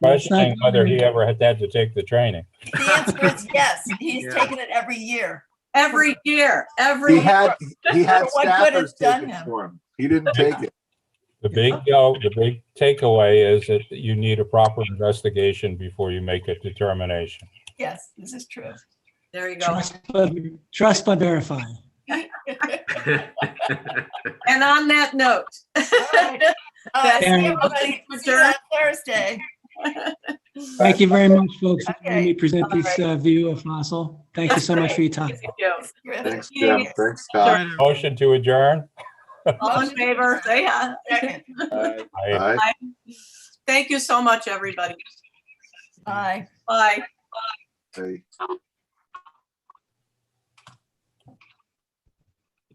questioning whether he ever had to take the training. The answer is yes. He's Yeah. taken it every year. Every year, He had What good it's staffers done take it him. for him. He didn't take it. The big takeaway is that you need a proper investigation before you make a determination. Yes, this is true. There you go. Trust but verify. And on that note, All right. See Karen. everybody. See you on Thursday. Thank you very much, folks, for letting Okay. me present this view of Fossil. Thank you so much for your time. thank you. Griff. Thanks, Jim. Thanks, Scott. Motion to adjourn? All in favor, say aye. Second. Aye. Aye. Thank you so much, everybody. Bye. Bye. Aye.